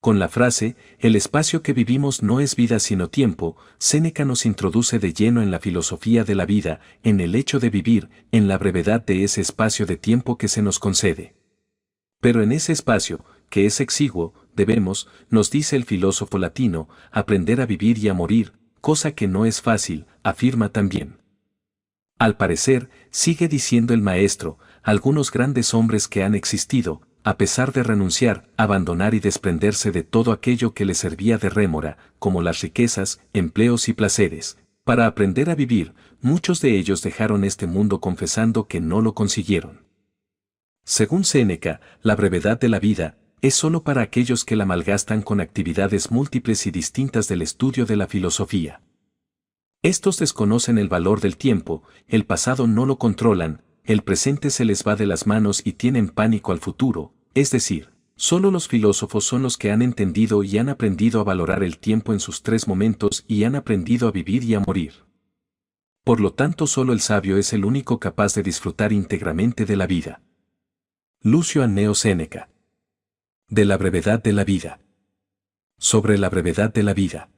Con la frase, el espacio que vivimos no es vida sino tiempo, Séneca nos introduce de lleno en la filosofía de la vida, en el hecho de vivir, en la brevedad de ese espacio de tiempo que se nos concede. Pero en ese espacio, que es exiguo, debemos, nos dice el filósofo latino, aprender a vivir y a morir, cosa que no es fácil, afirma también. Al parecer, sigue diciendo el maestro, algunos grandes hombres que han existido, a pesar de renunciar, abandonar y desprenderse de todo aquello que les servía de rémora, como las riquezas, empleos y placeres, para aprender a vivir, muchos de ellos dejaron este mundo confesando que no lo consiguieron. Según Séneca, la brevedad de la vida es sólo para aquellos que la malgastan con actividades múltiples y distintas del estudio de la filosofía. Estos desconocen el valor del tiempo, el pasado no lo controlan, el presente se les va de las manos y tienen pánico al futuro, es decir, solo los filósofos son los que han entendido y han aprendido a valorar el tiempo en sus tres momentos y han aprendido a vivir y a morir. Por lo tanto, solo el sabio es el único capaz de disfrutar íntegramente de la vida. Lucio Anneo Séneca. De la brevedad de la vida. Sobre la brevedad de la vida.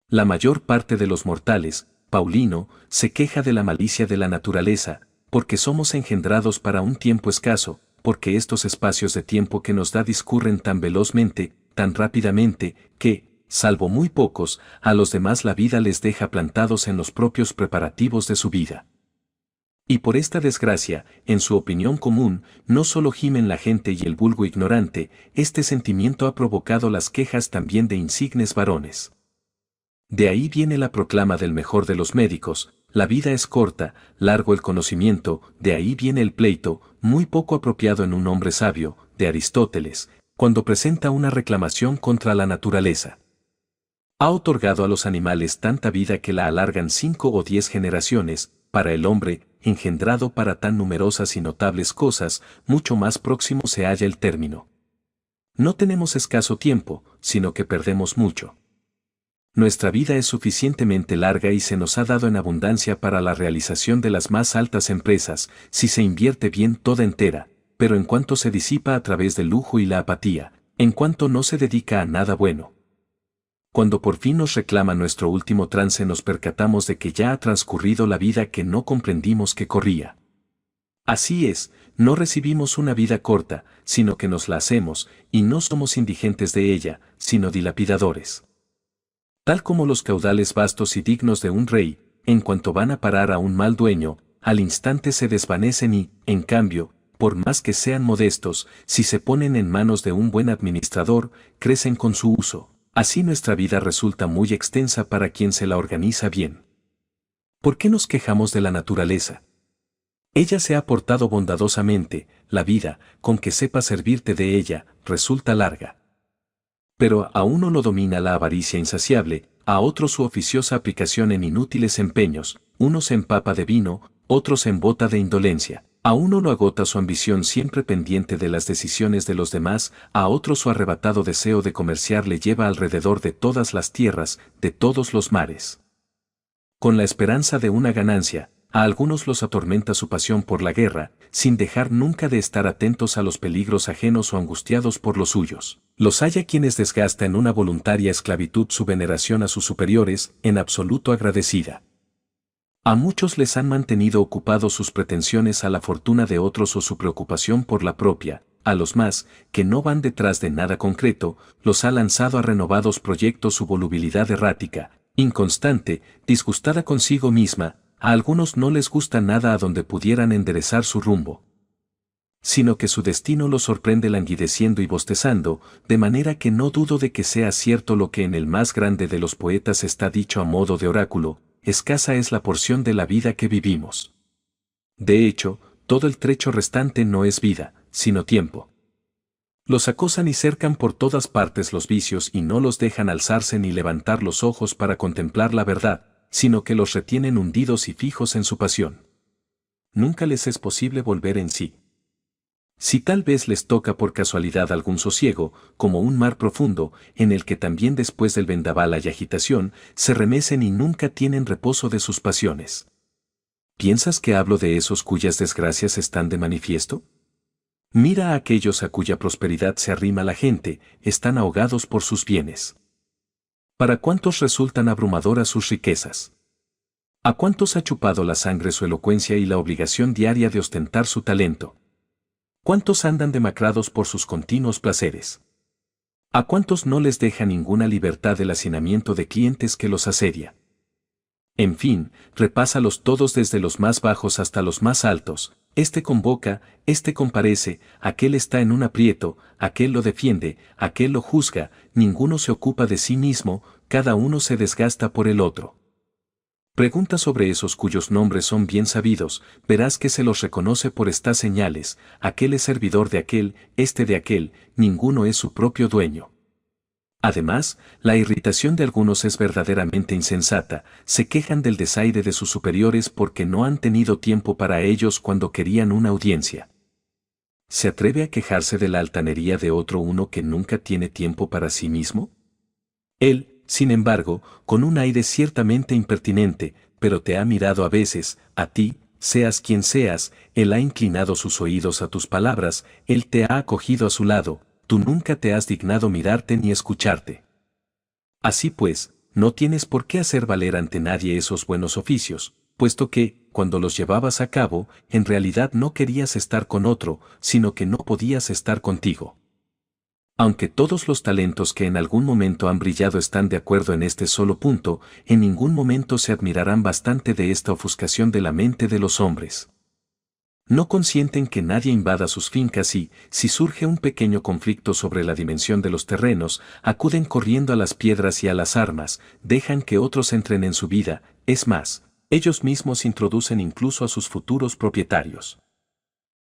La mayor parte de los mortales, Paulino, se queja de la malicia de la naturaleza, porque somos engendrados para un tiempo escaso, porque estos espacios de tiempo que nos da discurren tan velozmente, tan rápidamente, que, salvo muy pocos, a los demás la vida les deja plantados en los propios preparativos de su vida. Y por esta desgracia, en su opinión común, no solo gimen la gente y el vulgo ignorante, este sentimiento ha provocado las quejas también de insignes varones. De ahí viene la proclama del mejor de los médicos, la vida es corta, largo el conocimiento, de ahí viene el pleito, muy poco apropiado en un hombre sabio, de Aristóteles, cuando presenta una reclamación contra la naturaleza. Ha otorgado a los animales tanta vida que la alargan 5 o 10 generaciones, para el hombre, engendrado para tan numerosas y notables cosas, mucho más próximo se halla el término. No tenemos escaso tiempo, sino que perdemos mucho. Nuestra vida es suficientemente larga y se nos ha dado en abundancia para la realización de las más altas empresas, si se invierte bien toda entera, pero en cuanto se disipa a través del lujo y la apatía, en cuanto no se dedica a nada bueno. Cuando por fin nos reclama nuestro último trance nos percatamos de que ya ha transcurrido la vida que no comprendimos que corría. Así es, no recibimos una vida corta, sino que nos la hacemos, y no somos indigentes de ella, sino dilapidadores. Tal como los caudales vastos y dignos de un rey, en cuanto van a parar a un mal dueño, al instante se desvanecen y, en cambio, por más que sean modestos, si se ponen en manos de un buen administrador, crecen con su uso. Así nuestra vida resulta muy extensa para quien se la organiza bien. ¿Por qué nos quejamos de la naturaleza? Ella se ha portado bondadosamente, la vida, con que sepa servirte de ella, resulta larga. Pero a uno lo domina la avaricia insaciable, a otro su oficiosa aplicación en inútiles empeños, uno se empapa de vino, otro se embota de indolencia, a uno lo agota su ambición siempre pendiente de las decisiones de los demás, a otro su arrebatado deseo de comerciar le lleva alrededor de todas las tierras, de todos los mares. Con la esperanza de una ganancia, a algunos los atormenta su pasión por la guerra, sin dejar nunca de estar atentos a los peligros ajenos o angustiados por los suyos. Los hay a quienes desgasta en una voluntaria esclavitud su veneración a sus superiores, en absoluto agradecida. A muchos les han mantenido ocupados sus pretensiones a la fortuna de otros o su preocupación por la propia, a los más, que no van detrás de nada concreto, los ha lanzado a renovados proyectos su volubilidad errática, inconstante, disgustada consigo misma, a algunos no les gusta nada a donde pudieran enderezar su rumbo, sino que su destino los sorprende languideciendo y bostezando, de manera que no dudo de que sea cierto lo que en el más grande de los poetas está dicho a modo de oráculo: escasa es la porción de la vida que vivimos. De hecho, todo el trecho restante no es vida, sino tiempo. Los acosan y cercan por todas partes los vicios y no los dejan alzarse ni levantar los ojos para contemplar la verdad, sino que los retienen hundidos y fijos en su pasión. Nunca les es posible volver en sí. Si tal vez les toca por casualidad algún sosiego, como un mar profundo, en el que también después del vendaval hay agitación, se remecen y nunca tienen reposo de sus pasiones. ¿Piensas que hablo de esos cuyas desgracias están de manifiesto? Mira a aquellos a cuya prosperidad se arrima la gente, están ahogados por sus bienes. ¿Para cuántos resultan abrumadoras sus riquezas? ¿A cuántos ha chupado la sangre su elocuencia y la obligación diaria de ostentar su talento? ¿Cuántos andan demacrados por sus continuos placeres? ¿A cuántos no les deja ninguna libertad el hacinamiento de clientes que los asedia? En fin, repásalos todos desde los más bajos hasta los más altos. Este convoca, este comparece, aquel está en un aprieto, aquel lo defiende, aquel lo juzga, ninguno se ocupa de sí mismo, cada uno se desgasta por el otro. Pregunta sobre esos cuyos nombres son bien sabidos, verás que se los reconoce por estas señales: aquel es servidor de aquel, este de aquel, ninguno es su propio dueño. Además, la irritación de algunos es verdaderamente insensata, se quejan del desaire de sus superiores porque no han tenido tiempo para ellos cuando querían una audiencia. ¿Se atreve a quejarse de la altanería de otro uno que nunca tiene tiempo para sí mismo? Él, sin embargo, con un aire ciertamente impertinente, pero te ha mirado a veces, a ti, seas quien seas, él ha inclinado sus oídos a tus palabras, él te ha acogido a su lado, tú nunca te has dignado mirarte ni escucharte. Así pues, no tienes por qué hacer valer ante nadie esos buenos oficios, puesto que, cuando los llevabas a cabo, en realidad no querías estar con otro, sino que no podías estar contigo. Aunque todos los talentos que en algún momento han brillado están de acuerdo en este solo punto, en ningún momento se admirarán bastante de esta ofuscación de la mente de los hombres. No consienten que nadie invada sus fincas y, si surge un pequeño conflicto sobre la dimensión de los terrenos, acuden corriendo a las piedras y a las armas, dejan que otros entren en su vida, es más, ellos mismos introducen incluso a sus futuros propietarios.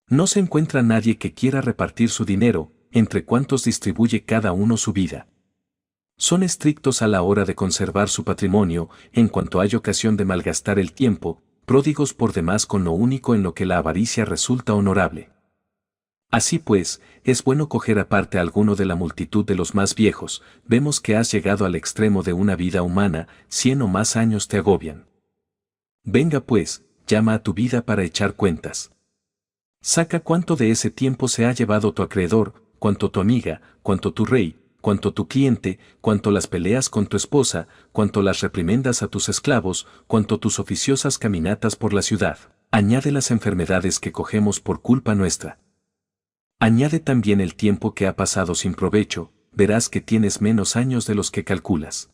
No se encuentra nadie que quiera repartir su dinero, entre cuantos distribuye cada uno su vida. Son estrictos a la hora de conservar su patrimonio, en cuanto hay ocasión de malgastar el tiempo, pródigos por demás con lo único en lo que la avaricia resulta honorable. Así pues, es bueno coger aparte a alguno de la multitud de los más viejos, vemos que has llegado al extremo de una vida humana, 100 o más años te agobian. Venga pues, llama a tu vida para echar cuentas. Saca cuánto de ese tiempo se ha llevado tu acreedor, cuánto tu amiga, cuánto tu rey, cuánto tu cliente, cuánto las peleas con tu esposa, cuánto las reprimendas a tus esclavos, cuánto tus oficiosas caminatas por la ciudad. Añade las enfermedades que cogemos por culpa nuestra. Añade también el tiempo que ha pasado sin provecho, verás que tienes menos años de los que calculas.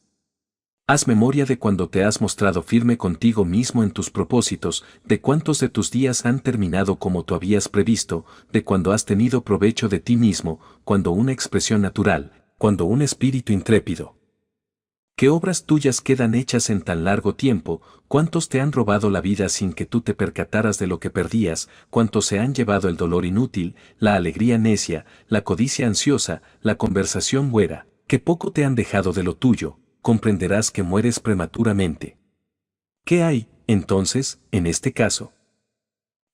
Haz memoria de cuando te has mostrado firme contigo mismo en tus propósitos, de cuántos de tus días han terminado como tú habías previsto, de cuando has tenido provecho de ti mismo, cuando una expresión natural, cuando un espíritu intrépido. ¿Qué obras tuyas quedan hechas en tan largo tiempo? ¿Cuántos te han robado la vida sin que tú te percataras de lo que perdías? ¿Cuántos se han llevado el dolor inútil, la alegría necia, la codicia ansiosa, la conversación huera? ¿Qué poco te han dejado de lo tuyo? Comprenderás que mueres prematuramente. ¿Qué hay, entonces, en este caso?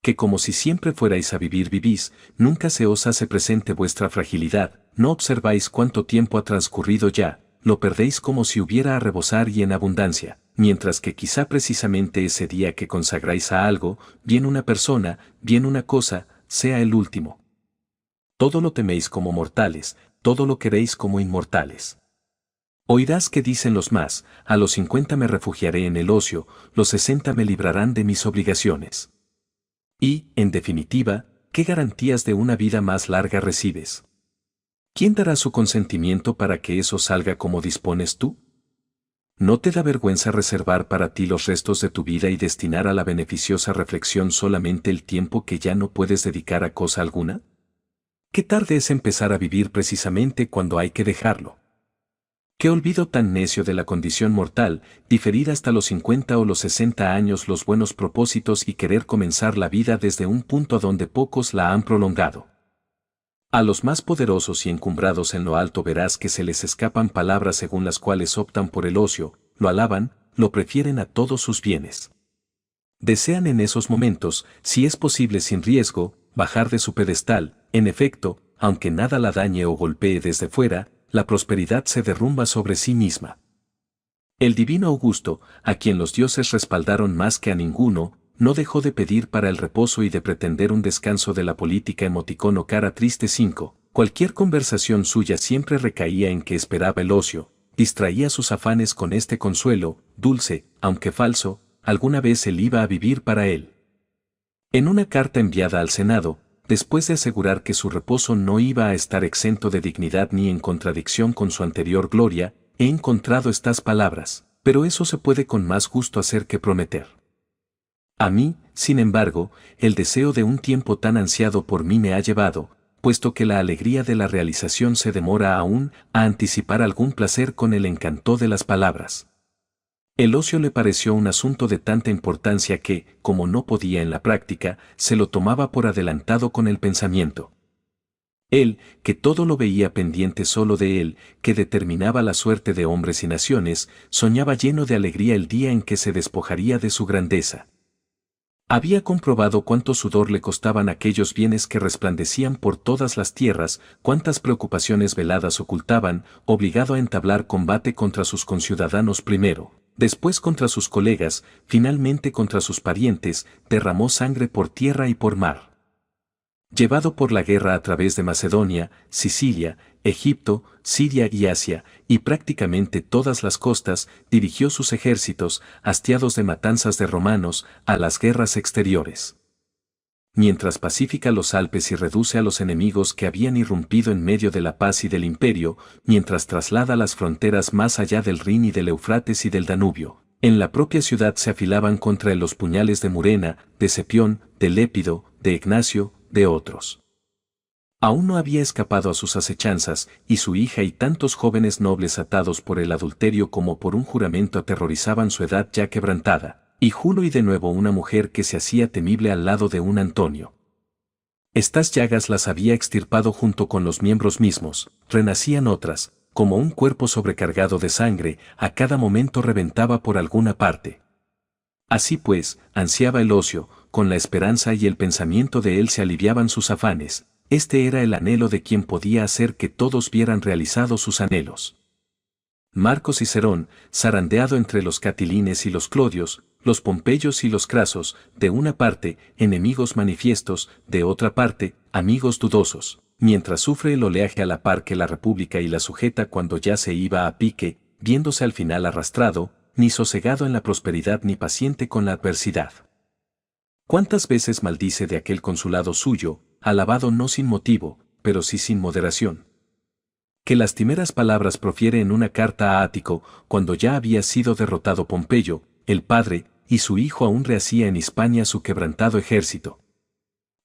Que como si siempre fuerais a vivir vivís, nunca se os hace presente vuestra fragilidad, no observáis cuánto tiempo ha transcurrido ya, lo perdéis como si hubiera a rebosar y en abundancia, mientras que quizá precisamente ese día que consagráis a algo, bien una persona, bien una cosa, sea el último. Todo lo teméis como mortales, todo lo queréis como inmortales. Oirás que dicen los más: a los 50 me refugiaré en el ocio, los 60 me librarán de mis obligaciones. Y, en definitiva, ¿qué garantías de una vida más larga recibes? ¿Quién dará su consentimiento para que eso salga como dispones tú? ¿No te da vergüenza reservar para ti los restos de tu vida y destinar a la beneficiosa reflexión solamente el tiempo que ya no puedes dedicar a cosa alguna? ¿Qué tarde es empezar a vivir precisamente cuando hay que dejarlo? ¿Qué olvido tan necio de la condición mortal, diferir hasta los 50 o los 60 años los buenos propósitos y querer comenzar la vida desde un punto a donde pocos la han prolongado? A los más poderosos y encumbrados en lo alto verás que se les escapan palabras según las cuales optan por el ocio, lo alaban, lo prefieren a todos sus bienes. Desean en esos momentos, si es posible sin riesgo, bajar de su pedestal. En efecto, aunque nada la dañe o golpee desde fuera, la prosperidad se derrumba sobre sí misma. El divino Augusto, a quien los dioses respaldaron más que a ninguno, no dejó de pedir para el reposo y de pretender un descanso de la política. Emoticono cara triste 5. Cualquier conversación suya siempre recaía en que esperaba el ocio, distraía sus afanes con este consuelo, dulce, aunque falso, alguna vez él iba a vivir para él. En una carta enviada al Senado, después de asegurar que su reposo no iba a estar exento de dignidad ni en contradicción con su anterior gloria, he encontrado estas palabras: pero eso se puede con más gusto hacer que prometer. A mí, sin embargo, el deseo de un tiempo tan ansiado por mí me ha llevado, puesto que la alegría de la realización se demora aún, a anticipar algún placer con el encanto de las palabras. El ocio le pareció un asunto de tanta importancia que, como no podía en la práctica, se lo tomaba por adelantado con el pensamiento. Él, que todo lo veía pendiente solo de él, que determinaba la suerte de hombres y naciones, soñaba lleno de alegría el día en que se despojaría de su grandeza. Había comprobado cuánto sudor le costaban aquellos bienes que resplandecían por todas las tierras, cuántas preocupaciones veladas ocultaban, obligado a entablar combate contra sus conciudadanos primero, después contra sus colegas, finalmente contra sus parientes, derramó sangre por tierra y por mar. Llevado por la guerra a través de Macedonia, Sicilia, Egipto, Siria y Asia, y prácticamente todas las costas, dirigió sus ejércitos, hastiados de matanzas de romanos, a las guerras exteriores. Mientras pacifica los Alpes y reduce a los enemigos que habían irrumpido en medio de la paz y del imperio, mientras traslada las fronteras más allá del Rin y del Eufrates y del Danubio, en la propia ciudad se afilaban contra él los puñales de Murena, de Cepión, de Lépido, de Ignacio, de otros. Aún no había escapado a sus acechanzas, y su hija y tantos jóvenes nobles atados por el adulterio como por un juramento aterrorizaban su edad ya quebrantada, y Julo y de nuevo una mujer que se hacía temible al lado de un Antonio. Estas llagas las había extirpado junto con los miembros mismos, renacían otras, como un cuerpo sobrecargado de sangre, a cada momento reventaba por alguna parte. Así pues, ansiaba el ocio, con la esperanza y el pensamiento de él se aliviaban sus afanes. Este era el anhelo de quien podía hacer que todos vieran realizados sus anhelos. Marco Cicerón, zarandeado entre los Catilines y los Clodios, los Pompeyos y los Crasos, de una parte, enemigos manifiestos, de otra parte, amigos dudosos, mientras sufre el oleaje a la par que la República y la sujeta cuando ya se iba a pique, viéndose al final arrastrado, ni sosegado en la prosperidad ni paciente con la adversidad. ¿Cuántas veces maldice de aquel consulado suyo, alabado no sin motivo, pero sí sin moderación? Qué lastimeras palabras profiere en una carta a Ático, cuando ya había sido derrotado Pompeyo, el padre, y su hijo aún rehacía en Hispania su quebrantado ejército.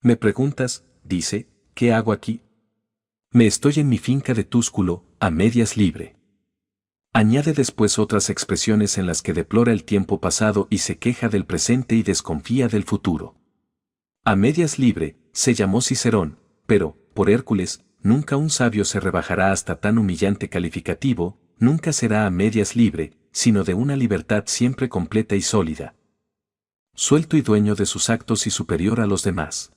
Me preguntas, dice, ¿qué hago aquí? Me estoy en mi finca de Túsculo, a medias libre. Añade después otras expresiones en las que deplora el tiempo pasado y se queja del presente y desconfía del futuro. A medias libre, se llamó Cicerón, pero, por Hércules, nunca un sabio se rebajará hasta tan humillante calificativo, nunca será a medias libre, sino de una libertad siempre completa y sólida. Suelto y dueño de sus actos y superior a los demás.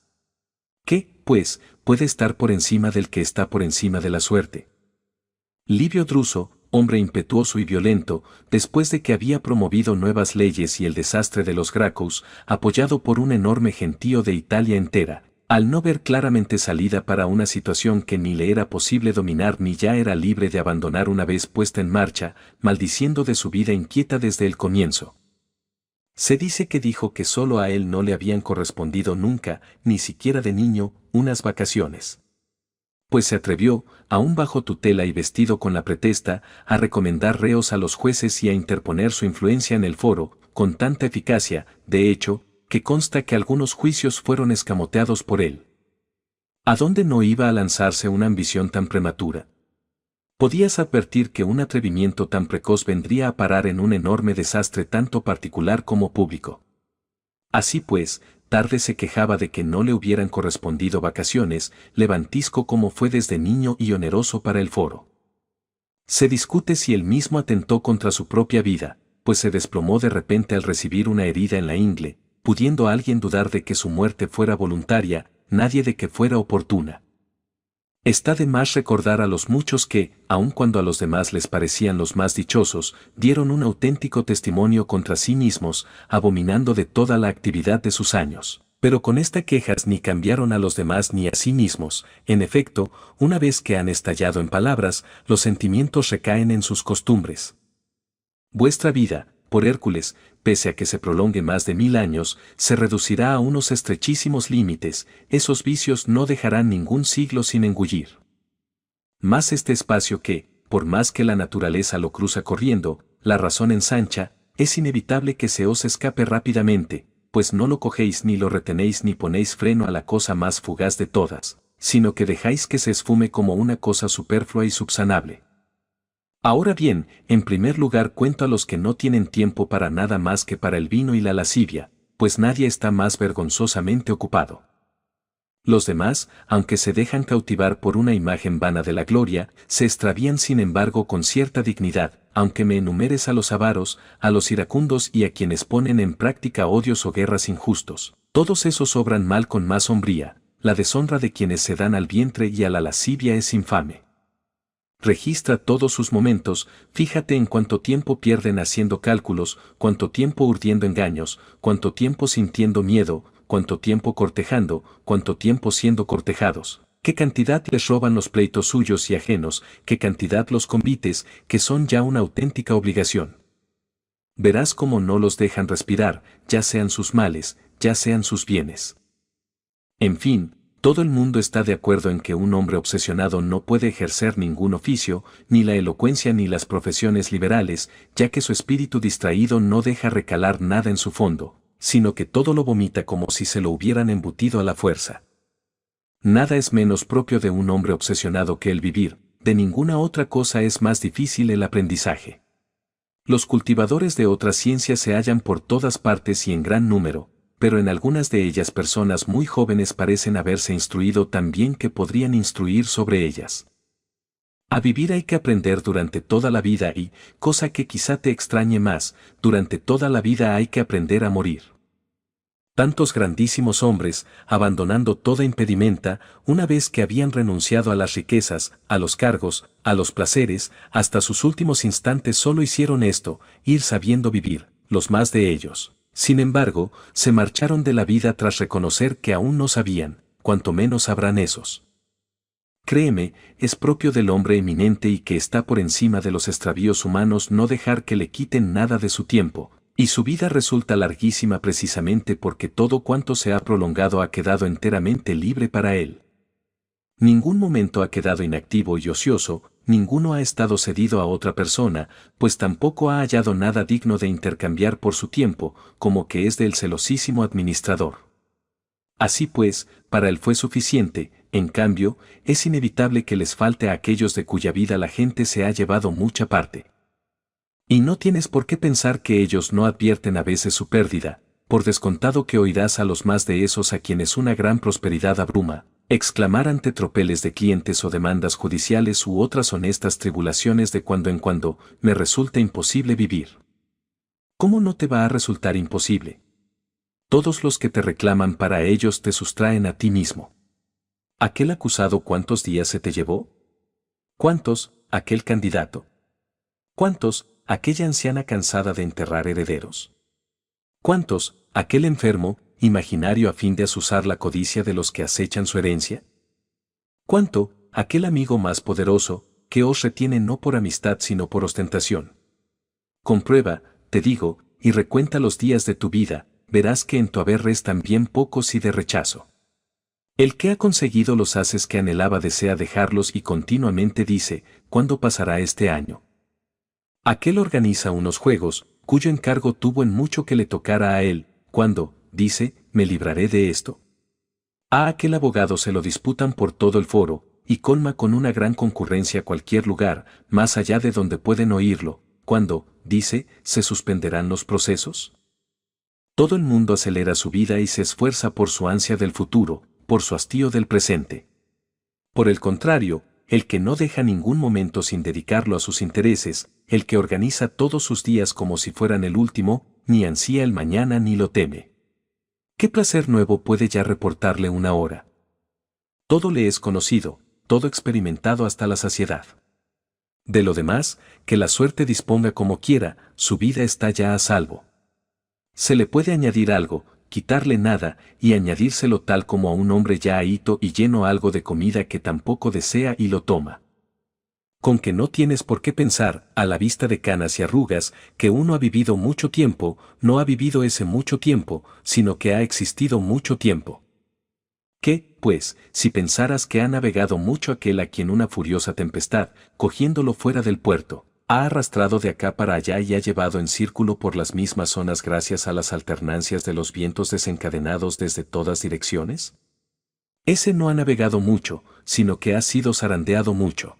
¿Qué, pues, puede estar por encima del que está por encima de la suerte? Livio Druso, hombre impetuoso y violento, después de que había promovido nuevas leyes y el desastre de los Gracos, apoyado por un enorme gentío de Italia entera, al no ver claramente salida para una situación que ni le era posible dominar ni ya era libre de abandonar una vez puesta en marcha, maldiciendo de su vida inquieta desde el comienzo. Se dice que dijo que solo a él no le habían correspondido nunca, ni siquiera de niño, unas vacaciones. Pues se atrevió, aún bajo tutela y vestido con la pretesta, a recomendar reos a los jueces y a interponer su influencia en el foro, con tanta eficacia, de hecho, que consta que algunos juicios fueron escamoteados por él. ¿A dónde no iba a lanzarse una ambición tan prematura? Podías advertir que un atrevimiento tan precoz vendría a parar en un enorme desastre tanto particular como público. Así pues, tarde se quejaba de que no le hubieran correspondido vacaciones, levantisco como fue desde niño y oneroso para el foro. Se discute si él mismo atentó contra su propia vida, pues se desplomó de repente al recibir una herida en la ingle, pudiendo alguien dudar de que su muerte fuera voluntaria, nadie de que fuera oportuna. Está de más recordar a los muchos que, aun cuando a los demás les parecían los más dichosos, dieron un auténtico testimonio contra sí mismos, abominando de toda la actividad de sus años. Pero con esta quejas ni cambiaron a los demás ni a sí mismos. En efecto, una vez que han estallado en palabras, los sentimientos recaen en sus costumbres. Vuestra vida, por Hércules, pese a que se prolongue más de 1000 años, se reducirá a unos estrechísimos límites, esos vicios no dejarán ningún siglo sin engullir. Mas este espacio que, por más que la naturaleza lo cruza corriendo, la razón ensancha, es inevitable que se os escape rápidamente, pues no lo cogéis ni lo retenéis ni ponéis freno a la cosa más fugaz de todas, sino que dejáis que se esfume como una cosa superflua y subsanable. Ahora bien, en primer lugar cuento a los que no tienen tiempo para nada más que para el vino y la lascivia, pues nadie está más vergonzosamente ocupado. Los demás, aunque se dejan cautivar por una imagen vana de la gloria, se extravían sin embargo con cierta dignidad, aunque me enumeres a los avaros, a los iracundos y a quienes ponen en práctica odios o guerras injustos. Todos esos obran mal con más hombría, la deshonra de quienes se dan al vientre y a la lascivia es infame. Registra todos sus momentos, fíjate en cuánto tiempo pierden haciendo cálculos, cuánto tiempo urdiendo engaños, cuánto tiempo sintiendo miedo, cuánto tiempo cortejando, cuánto tiempo siendo cortejados, qué cantidad les roban los pleitos suyos y ajenos, qué cantidad los convites, que son ya una auténtica obligación. Verás cómo no los dejan respirar, ya sean sus males, ya sean sus bienes. En fin, todo el mundo está de acuerdo en que un hombre obsesionado no puede ejercer ningún oficio, ni la elocuencia ni las profesiones liberales, ya que su espíritu distraído no deja recalar nada en su fondo, sino que todo lo vomita como si se lo hubieran embutido a la fuerza. Nada es menos propio de un hombre obsesionado que el vivir, de ninguna otra cosa es más difícil el aprendizaje. Los cultivadores de otras ciencias se hallan por todas partes y en gran número, pero en algunas de ellas personas muy jóvenes parecen haberse instruido tan bien que podrían instruir sobre ellas. A vivir hay que aprender durante toda la vida y, cosa que quizá te extrañe más, durante toda la vida hay que aprender a morir. Tantos grandísimos hombres, abandonando toda impedimenta, una vez que habían renunciado a las riquezas, a los cargos, a los placeres, hasta sus últimos instantes solo hicieron esto, ir sabiendo vivir, los más de ellos. Sin embargo, se marcharon de la vida tras reconocer que aún no sabían, cuanto menos sabrán esos. Créeme, es propio del hombre eminente y que está por encima de los extravíos humanos no dejar que le quiten nada de su tiempo, y su vida resulta larguísima precisamente porque todo cuanto se ha prolongado ha quedado enteramente libre para él. Ningún momento ha quedado inactivo y ocioso, ninguno ha estado cedido a otra persona, pues tampoco ha hallado nada digno de intercambiar por su tiempo, como que es del celosísimo administrador. Así pues, para él fue suficiente, en cambio, es inevitable que les falte a aquellos de cuya vida la gente se ha llevado mucha parte. Y no tienes por qué pensar que ellos no advierten a veces su pérdida, por descontado que oirás a los más de esos a quienes una gran prosperidad abruma, exclamar ante tropeles de clientes o demandas judiciales u otras honestas tribulaciones de cuando en cuando, me resulta imposible vivir. ¿Cómo no te va a resultar imposible? Todos los que te reclaman para ellos te sustraen a ti mismo. ¿Aquel acusado cuántos días se te llevó? ¿Cuántos, aquel candidato? ¿Cuántos, aquella anciana cansada de enterrar herederos? ¿Cuántos, aquel enfermo, imaginario a fin de azuzar la codicia de los que acechan su herencia? ¿Cuánto, aquel amigo más poderoso, que os retiene no por amistad sino por ostentación? Comprueba, te digo, y recuenta los días de tu vida, verás que en tu haber restan bien pocos y de rechazo. El que ha conseguido los haces que anhelaba desea dejarlos y continuamente dice, ¿cuándo pasará este año? Aquel organiza unos juegos, cuyo encargo tuvo en mucho que le tocara a él, cuando, dice, me libraré de esto. A aquel abogado se lo disputan por todo el foro, y colma con una gran concurrencia cualquier lugar, más allá de donde pueden oírlo, cuando, dice, se suspenderán los procesos. Todo el mundo acelera su vida y se esfuerza por su ansia del futuro, por su hastío del presente. Por el contrario, el que no deja ningún momento sin dedicarlo a sus intereses, el que organiza todos sus días como si fueran el último, ni ansía el mañana ni lo teme. ¿Qué placer nuevo puede ya reportarle una hora? Todo le es conocido, todo experimentado hasta la saciedad. De lo demás, que la suerte disponga como quiera, su vida está ya a salvo. Se le puede añadir algo, quitarle nada, y añadírselo tal como a un hombre ya ahito y lleno algo de comida que tampoco desea y lo toma. Con que no tienes por qué pensar, a la vista de canas y arrugas, que uno ha vivido mucho tiempo, no ha vivido ese mucho tiempo, sino que ha existido mucho tiempo. ¿Qué, pues, si pensaras que ha navegado mucho aquel a quien una furiosa tempestad, cogiéndolo fuera del puerto, ha arrastrado de acá para allá y ha llevado en círculo por las mismas zonas gracias a las alternancias de los vientos desencadenados desde todas direcciones? Ese no ha navegado mucho, sino que ha sido zarandeado mucho.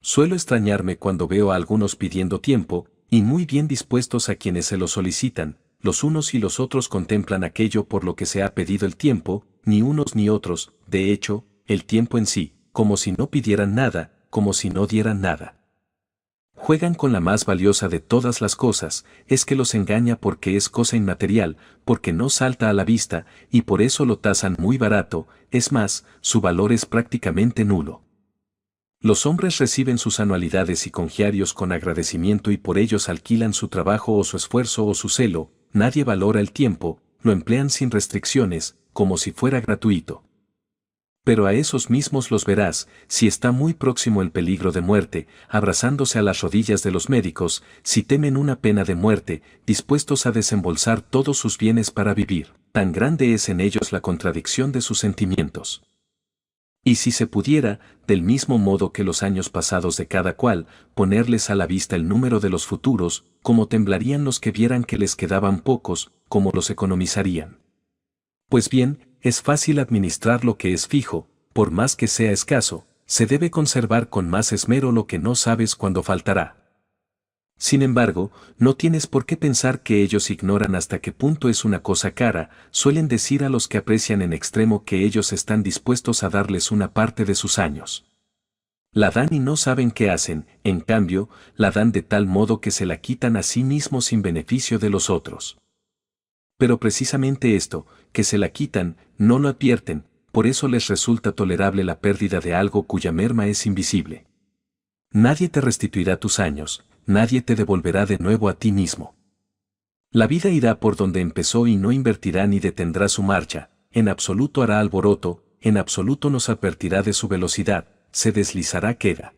Suelo extrañarme cuando veo a algunos pidiendo tiempo, y muy bien dispuestos a quienes se lo solicitan, los unos y los otros contemplan aquello por lo que se ha pedido el tiempo, ni unos ni otros, de hecho, el tiempo en sí, como si no pidieran nada, como si no dieran nada. Juegan con la más valiosa de todas las cosas, es que los engaña porque es cosa inmaterial, porque no salta a la vista, y por eso lo tasan muy barato, es más, su valor es prácticamente nulo. Los hombres reciben sus anualidades y congiarios con agradecimiento y por ellos alquilan su trabajo o su esfuerzo o su celo, nadie valora el tiempo, lo emplean sin restricciones, como si fuera gratuito. Pero a esos mismos los verás, si está muy próximo el peligro de muerte, abrazándose a las rodillas de los médicos, si temen una pena de muerte, dispuestos a desembolsar todos sus bienes para vivir, tan grande es en ellos la contradicción de sus sentimientos. Y si se pudiera, del mismo modo que los años pasados de cada cual, ponerles a la vista el número de los futuros, como temblarían los que vieran que les quedaban pocos, como los economizarían. Pues bien, es fácil administrar lo que es fijo, por más que sea escaso, se debe conservar con más esmero lo que no sabes cuándo faltará. Sin embargo, no tienes por qué pensar que ellos ignoran hasta qué punto es una cosa cara, suelen decir a los que aprecian en extremo que ellos están dispuestos a darles una parte de sus años. La dan y no saben qué hacen, en cambio, la dan de tal modo que se la quitan a sí mismos sin beneficio de los otros. Pero precisamente esto, que se la quitan, no lo advierten, por eso les resulta tolerable la pérdida de algo cuya merma es invisible. Nadie te restituirá tus años, nadie te devolverá de nuevo a ti mismo. La vida irá por donde empezó y no invertirá ni detendrá su marcha, en absoluto hará alboroto, en absoluto nos advertirá de su velocidad, se deslizará queda.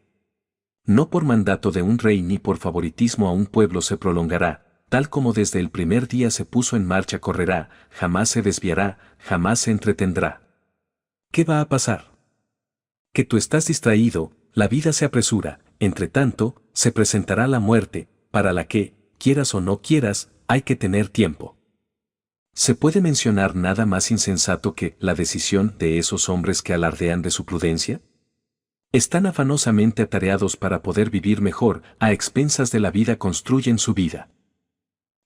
No por mandato de un rey ni por favoritismo a un pueblo se prolongará, tal como desde el primer día se puso en marcha correrá, jamás se desviará, jamás se entretendrá. ¿Qué va a pasar? Que tú estás distraído, la vida se apresura, entre tanto, se presentará la muerte, para la que, quieras o no quieras, hay que tener tiempo. ¿Se puede mencionar nada más insensato que la decisión de esos hombres que alardean de su prudencia? Están afanosamente atareados para poder vivir mejor, a expensas de la vida construyen su vida.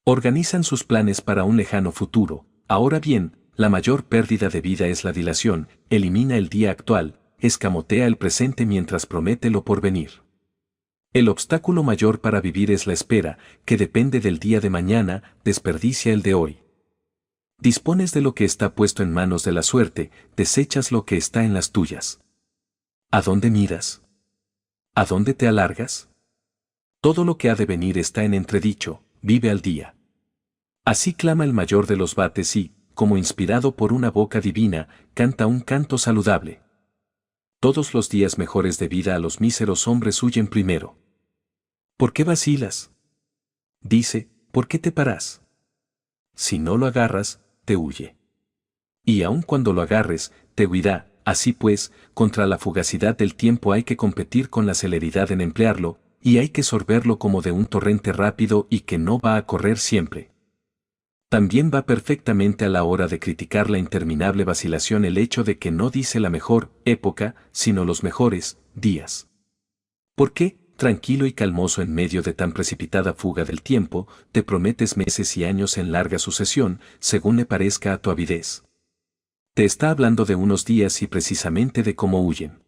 Organizan sus planes para un lejano futuro. Ahora bien, la mayor pérdida de vida es la dilación, elimina el día actual, escamotea el presente mientras promete lo porvenir. El obstáculo mayor para vivir es la espera, que depende del día de mañana, desperdicia el de hoy. Dispones de lo que está puesto en manos de la suerte, desechas lo que está en las tuyas. ¿A dónde miras? ¿A dónde te alargas? Todo lo que ha de venir está en entredicho, vive al día. Así clama el mayor de los bates y, como inspirado por una boca divina, canta un canto saludable. Todos los días mejores de vida a los míseros hombres huyen primero. ¿Por qué vacilas? Dice, ¿por qué te paras? Si no lo agarras, te huye. Y aun cuando lo agarres, te huirá. Así pues, contra la fugacidad del tiempo hay que competir con la celeridad en emplearlo, y hay que sorberlo como de un torrente rápido y que no va a correr siempre. También va perfectamente a la hora de criticar la interminable vacilación el hecho de que no dice la mejor época, sino los mejores días. ¿Por qué, tranquilo y calmoso en medio de tan precipitada fuga del tiempo, te prometes meses y años en larga sucesión, según le parezca a tu avidez? Te está hablando de unos días y precisamente de cómo huyen.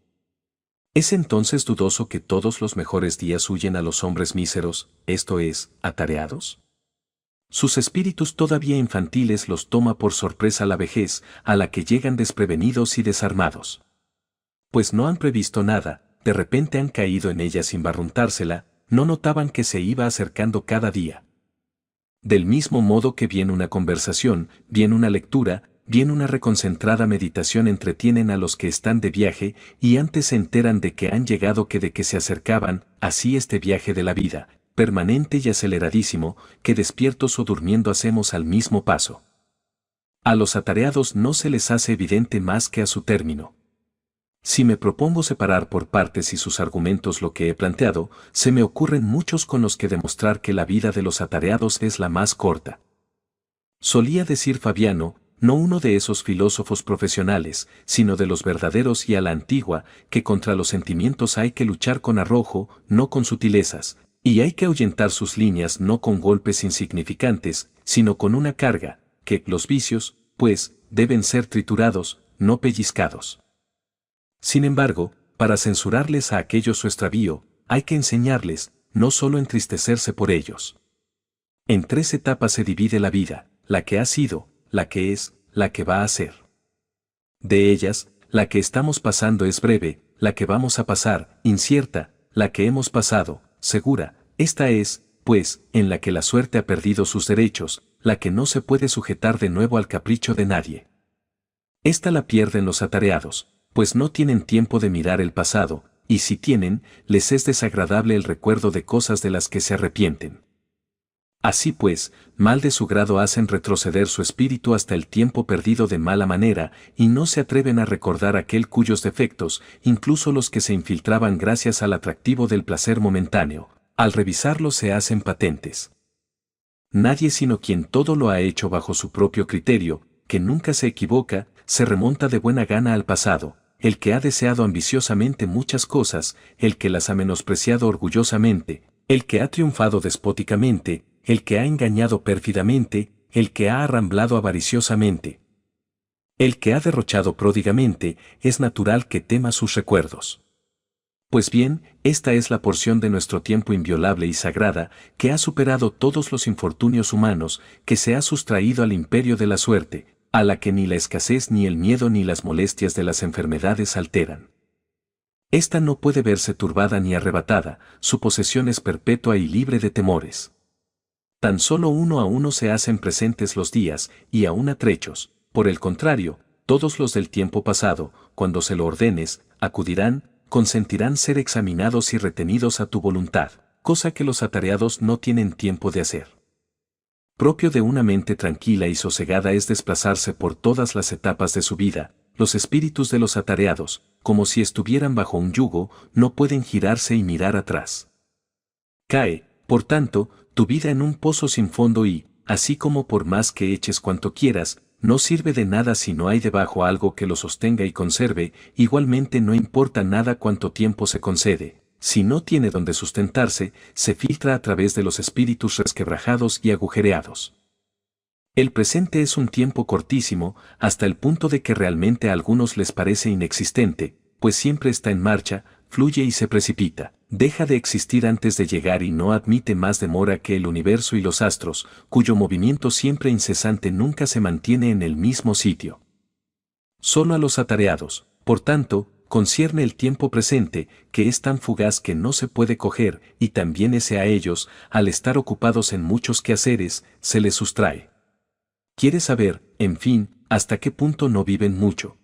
¿Es entonces dudoso que todos los mejores días huyen a los hombres míseros, esto es, atareados? Sus espíritus todavía infantiles los toma por sorpresa la vejez, a la que llegan desprevenidos y desarmados. Pues no han previsto nada, de repente han caído en ella sin barruntársela, no notaban que se iba acercando cada día. Del mismo modo que bien una conversación, bien una lectura, bien una reconcentrada meditación entretienen a los que están de viaje y antes se enteran de que han llegado que de que se acercaban, así este viaje de la vida, permanente y aceleradísimo, que despiertos o durmiendo hacemos al mismo paso. A los atareados no se les hace evidente más que a su término. Si me propongo separar por partes y sus argumentos lo que he planteado, se me ocurren muchos con los que demostrar que la vida de los atareados es la más corta. Solía decir Fabiano, no uno de esos filósofos profesionales, sino de los verdaderos y a la antigua, que contra los sentimientos hay que luchar con arrojo, no con sutilezas, y hay que ahuyentar sus líneas no con golpes insignificantes, sino con una carga, que los vicios, pues, deben ser triturados, no pellizcados. Sin embargo, para censurarles a aquellos su extravío, hay que enseñarles, no solo entristecerse por ellos. En 3 etapas se divide la vida, la que ha sido, la que es, la que va a ser. De ellas, la que estamos pasando es breve, la que vamos a pasar, incierta, la que hemos pasado, segura, esta es, pues, en la que la suerte ha perdido sus derechos, la que no se puede sujetar de nuevo al capricho de nadie. Esta la pierden los atareados, pues no tienen tiempo de mirar el pasado, y si tienen, les es desagradable el recuerdo de cosas de las que se arrepienten. Así pues, mal de su grado hacen retroceder su espíritu hasta el tiempo perdido de mala manera, y no se atreven a recordar aquel cuyos defectos, incluso los que se infiltraban gracias al atractivo del placer momentáneo, al revisarlos se hacen patentes. Nadie sino quien todo lo ha hecho bajo su propio criterio, que nunca se equivoca, se remonta de buena gana al pasado, el que ha deseado ambiciosamente muchas cosas, el que las ha menospreciado orgullosamente, el que ha triunfado despóticamente, el que ha engañado pérfidamente, el que ha arramblado avariciosamente. El que ha derrochado pródigamente, es natural que tema sus recuerdos. Pues bien, esta es la porción de nuestro tiempo inviolable y sagrada, que ha superado todos los infortunios humanos, que se ha sustraído al imperio de la suerte, a la que ni la escasez ni el miedo ni las molestias de las enfermedades alteran. Esta no puede verse turbada ni arrebatada, su posesión es perpetua y libre de temores. Tan solo uno a uno se hacen presentes los días, y aún a trechos, por el contrario, todos los del tiempo pasado, cuando se lo ordenes, acudirán, consentirán ser examinados y retenidos a tu voluntad, cosa que los atareados no tienen tiempo de hacer. Propio de una mente tranquila y sosegada es desplazarse por todas las etapas de su vida, los espíritus de los atareados, como si estuvieran bajo un yugo, no pueden girarse y mirar atrás. Cae, por tanto, tu vida en un pozo sin fondo y, así como por más que eches cuanto quieras, no sirve de nada si no hay debajo algo que lo sostenga y conserve, igualmente no importa nada cuánto tiempo se concede. Si no tiene donde sustentarse, se filtra a través de los espíritus resquebrajados y agujereados. El presente es un tiempo cortísimo, hasta el punto de que realmente a algunos les parece inexistente, pues siempre está en marcha, fluye y se precipita, deja de existir antes de llegar y no admite más demora que el universo y los astros, cuyo movimiento siempre incesante nunca se mantiene en el mismo sitio. Solo a los atareados, por tanto, concierne el tiempo presente, que es tan fugaz que no se puede coger, y también ese a ellos, al estar ocupados en muchos quehaceres, se les sustrae. ¿Quieres saber, en fin, hasta qué punto no viven mucho?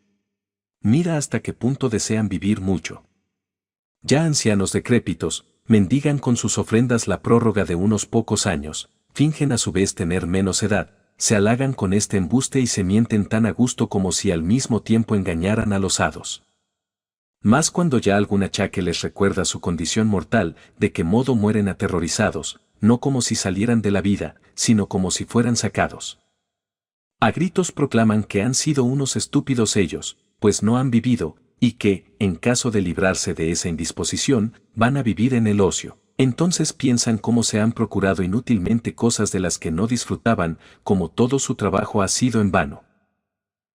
Mira hasta qué punto desean vivir mucho. Ya ancianos decrépitos, mendigan con sus ofrendas la prórroga de unos pocos años, fingen a su vez tener menos edad, se halagan con este embuste y se mienten tan a gusto como si al mismo tiempo engañaran a los hados. Más cuando ya algún achaque les recuerda su condición mortal, de qué modo mueren aterrorizados, no como si salieran de la vida, sino como si fueran sacados. A gritos proclaman que han sido unos estúpidos ellos, pues no han vivido, y que, en caso de librarse de esa indisposición, van a vivir en el ocio. Entonces piensan cómo se han procurado inútilmente cosas de las que no disfrutaban, como todo su trabajo ha sido en vano.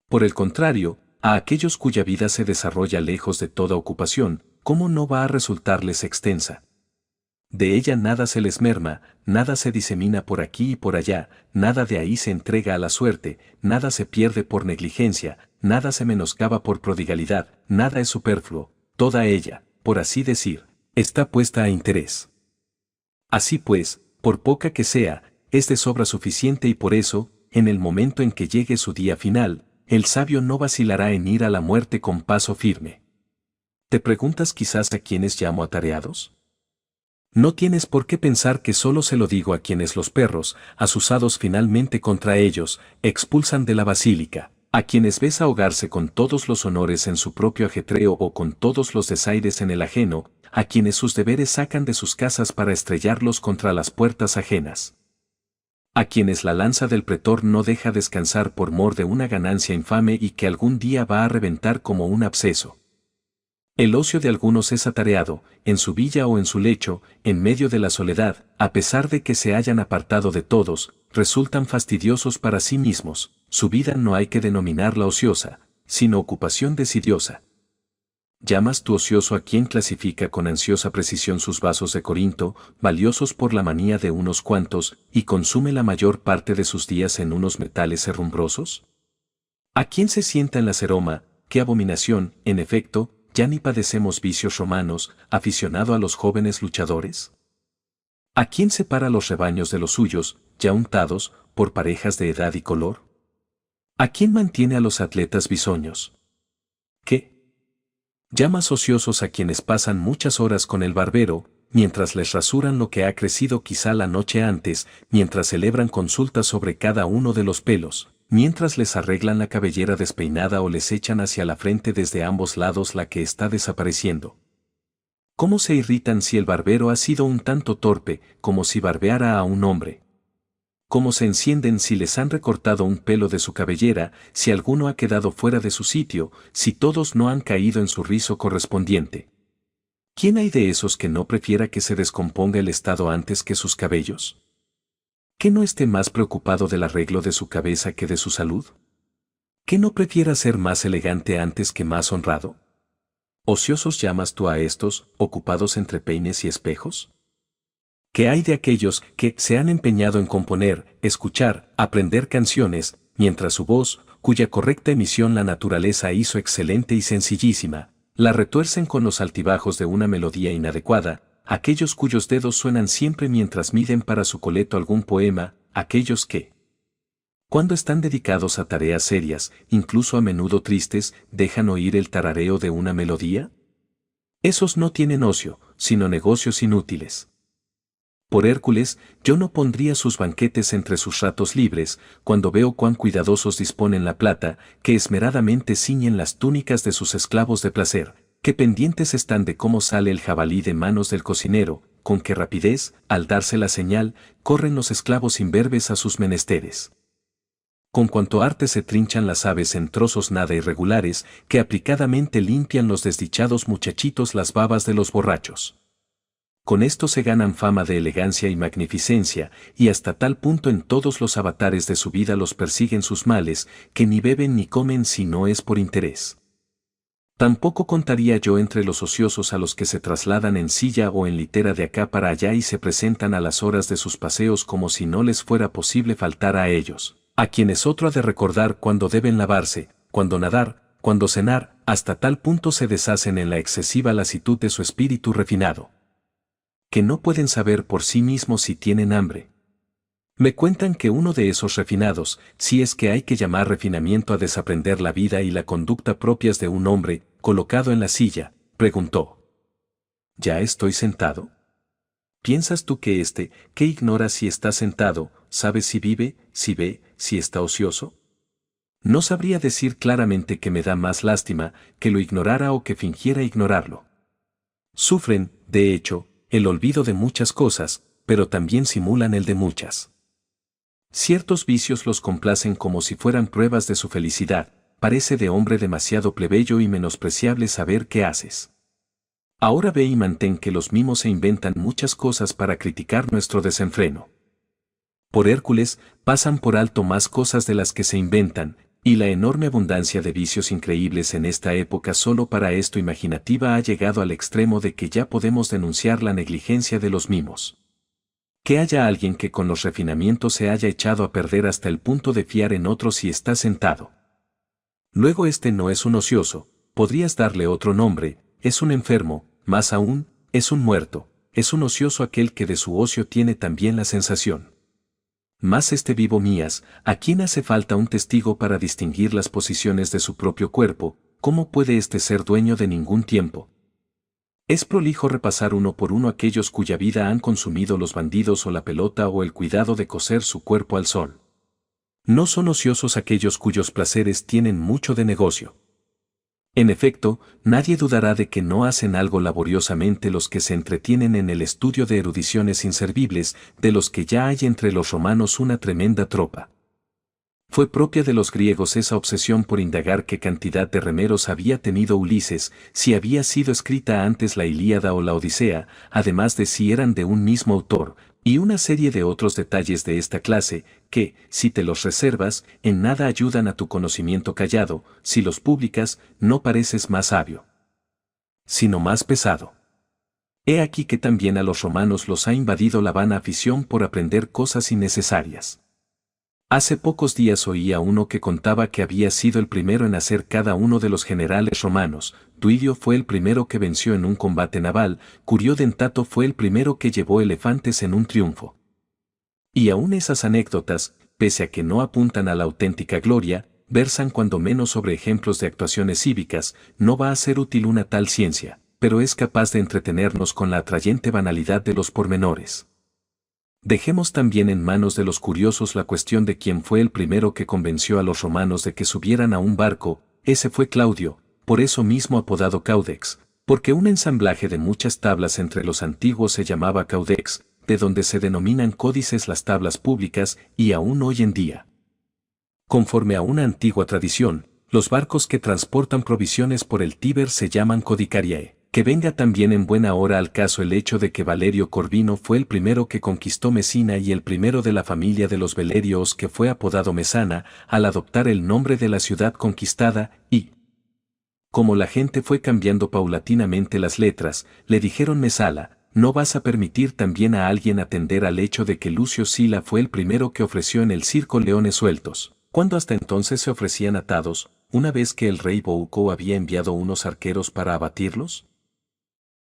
Por el contrario, a aquellos cuya vida se desarrolla lejos de toda ocupación, ¿cómo no va a resultarles extensa? De ella nada se les merma, nada se disemina por aquí y por allá, nada de ahí se entrega a la suerte, nada se pierde por negligencia, nada se menoscaba por prodigalidad, nada es superfluo, toda ella, por así decir, está puesta a interés. Así pues, por poca que sea, es de sobra suficiente y por eso, en el momento en que llegue su día final, el sabio no vacilará en ir a la muerte con paso firme. ¿Te preguntas quizás a quiénes llamo atareados? No tienes por qué pensar que solo se lo digo a quienes los perros, azuzados finalmente contra ellos, expulsan de la basílica, a quienes ves ahogarse con todos los honores en su propio ajetreo o con todos los desaires en el ajeno, a quienes sus deberes sacan de sus casas para estrellarlos contra las puertas ajenas. A quienes la lanza del pretor no deja descansar por mor de una ganancia infame y que algún día va a reventar como un absceso. El ocio de algunos es atareado, en su villa o en su lecho, en medio de la soledad, a pesar de que se hayan apartado de todos, resultan fastidiosos para sí mismos, su vida no hay que denominarla ociosa, sino ocupación desidiosa. ¿Llamas tú ocioso a quien clasifica con ansiosa precisión sus vasos de Corinto, valiosos por la manía de unos cuantos, y consume la mayor parte de sus días en unos metales herrumbrosos? ¿A quién se sienta en la ceroma? ¡Qué abominación, en efecto! ¿Ya ni padecemos vicios romanos, aficionado a los jóvenes luchadores? ¿A quién separa los rebaños de los suyos, ya untados, por parejas de edad y color? ¿A quién mantiene a los atletas bisoños? ¿Qué? ¿Llamas ociosos a quienes pasan muchas horas con el barbero, mientras les rasuran lo que ha crecido quizá la noche antes, mientras celebran consultas sobre cada uno de los pelos, mientras les arreglan la cabellera despeinada o les echan hacia la frente desde ambos lados la que está desapareciendo? ¿Cómo se irritan si el barbero ha sido un tanto torpe, como si barbeara a un hombre? ¿Cómo se encienden si les han recortado un pelo de su cabellera, si alguno ha quedado fuera de su sitio, si todos no han caído en su rizo correspondiente? ¿Quién hay de esos que no prefiera que se descomponga el estado antes que sus cabellos? ¿Que no esté más preocupado del arreglo de su cabeza que de su salud? ¿Que no prefiera ser más elegante antes que más honrado? ¿Ociosos llamas tú a estos, ocupados entre peines y espejos? ¿Qué hay de aquellos que se han empeñado en componer, escuchar, aprender canciones, mientras su voz, cuya correcta emisión la naturaleza hizo excelente y sencillísima, la retuercen con los altibajos de una melodía inadecuada, aquellos cuyos dedos suenan siempre mientras miden para su coleto algún poema, aquellos que, cuando están dedicados a tareas serias, incluso a menudo tristes, dejan oír el tarareo de una melodía? Esos no tienen ocio, sino negocios inútiles. Por Hércules, yo no pondría sus banquetes entre sus ratos libres, cuando veo cuán cuidadosos disponen la plata, que esmeradamente ciñen las túnicas de sus esclavos de placer, que pendientes están de cómo sale el jabalí de manos del cocinero, con qué rapidez, al darse la señal, corren los esclavos imberbes a sus menesteres. Con cuánto arte se trinchan las aves en trozos nada irregulares, que aplicadamente limpian los desdichados muchachitos las babas de los borrachos. Con esto se ganan fama de elegancia y magnificencia, y hasta tal punto en todos los avatares de su vida los persiguen sus males, que ni beben ni comen si no es por interés. Tampoco contaría yo entre los ociosos a los que se trasladan en silla o en litera de acá para allá y se presentan a las horas de sus paseos como si no les fuera posible faltar a ellos, a quienes otro ha de recordar cuando deben lavarse, cuando nadar, cuando cenar, hasta tal punto se deshacen en la excesiva lasitud de su espíritu refinado, que no pueden saber por sí mismos si tienen hambre. Me cuentan que uno de esos refinados, si es que hay que llamar refinamiento a desaprender la vida y la conducta propias de un hombre, colocado en la silla, preguntó: ¿Ya estoy sentado? ¿Piensas tú que que ignora si está sentado, sabe si vive, si ve, si está ocioso? No sabría decir claramente que me da más lástima que lo ignorara o que fingiera ignorarlo. Sufren, de hecho, el olvido de muchas cosas, pero también simulan el de muchas. Ciertos vicios los complacen como si fueran pruebas de su felicidad, parece de hombre demasiado plebeyo y menospreciable saber qué haces. Ahora ve y mantén que los mimos se inventan muchas cosas para criticar nuestro desenfreno. Por Hércules, pasan por alto más cosas de las que se inventan, Y la enorme abundancia de vicios increíbles en esta época solo para esto imaginativa ha llegado al extremo de que ya podemos denunciar la negligencia de los mimos. Que haya alguien que con los refinamientos se haya echado a perder hasta el punto de fiar en otro si está sentado. Luego este no es un ocioso, podrías darle otro nombre, es un enfermo, más aún, es un muerto, es un ocioso aquel que de su ocio tiene también la sensación. Más este vivo mías, ¿a quién hace falta un testigo para distinguir las posiciones de su propio cuerpo? ¿Cómo puede éste ser dueño de ningún tiempo? Es prolijo repasar uno por uno aquellos cuya vida han consumido los bandidos o la pelota o el cuidado de coser su cuerpo al sol. No son ociosos aquellos cuyos placeres tienen mucho de negocio. En efecto, nadie dudará de que no hacen algo laboriosamente los que se entretienen en el estudio de erudiciones inservibles, de los que ya hay entre los romanos una tremenda tropa. Fue propia de los griegos esa obsesión por indagar qué cantidad de remeros había tenido Ulises, si había sido escrita antes la Ilíada o la Odisea, además de si eran de un mismo autor, y una serie de otros detalles de esta clase, que, si te los reservas, en nada ayudan a tu conocimiento callado, si los publicas, no pareces más sabio, sino más pesado. He aquí que también a los romanos los ha invadido la vana afición por aprender cosas innecesarias. Hace pocos días oí a uno que contaba que había sido el primero en hacer cada uno de los generales romanos. Tuidio fue el primero que venció en un combate naval, Curio Dentato fue el primero que llevó elefantes en un triunfo. Y aún esas anécdotas, pese a que no apuntan a la auténtica gloria, versan cuando menos sobre ejemplos de actuaciones cívicas. No va a ser útil una tal ciencia, pero es capaz de entretenernos con la atrayente banalidad de los pormenores. Dejemos también en manos de los curiosos la cuestión de quién fue el primero que convenció a los romanos de que subieran a un barco. Ese fue Claudio, por eso mismo apodado Caudex, porque un ensamblaje de muchas tablas entre los antiguos se llamaba Caudex, de donde se denominan códices las tablas públicas, y aún hoy en día. Conforme a una antigua tradición, los barcos que transportan provisiones por el Tíber se llaman codicariae. Que venga también en buena hora al caso el hecho de que Valerio Corvino fue el primero que conquistó Mesina y el primero de la familia de los Velerios que fue apodado Mesana, al adoptar el nombre de la ciudad conquistada, y, como la gente fue cambiando paulatinamente las letras, le dijeron Mesala. ¿No vas a permitir también a alguien atender al hecho de que Lucio Sila fue el primero que ofreció en el circo leones sueltos, cuando hasta entonces se ofrecían atados, una vez que el rey Bouco había enviado unos arqueros para abatirlos?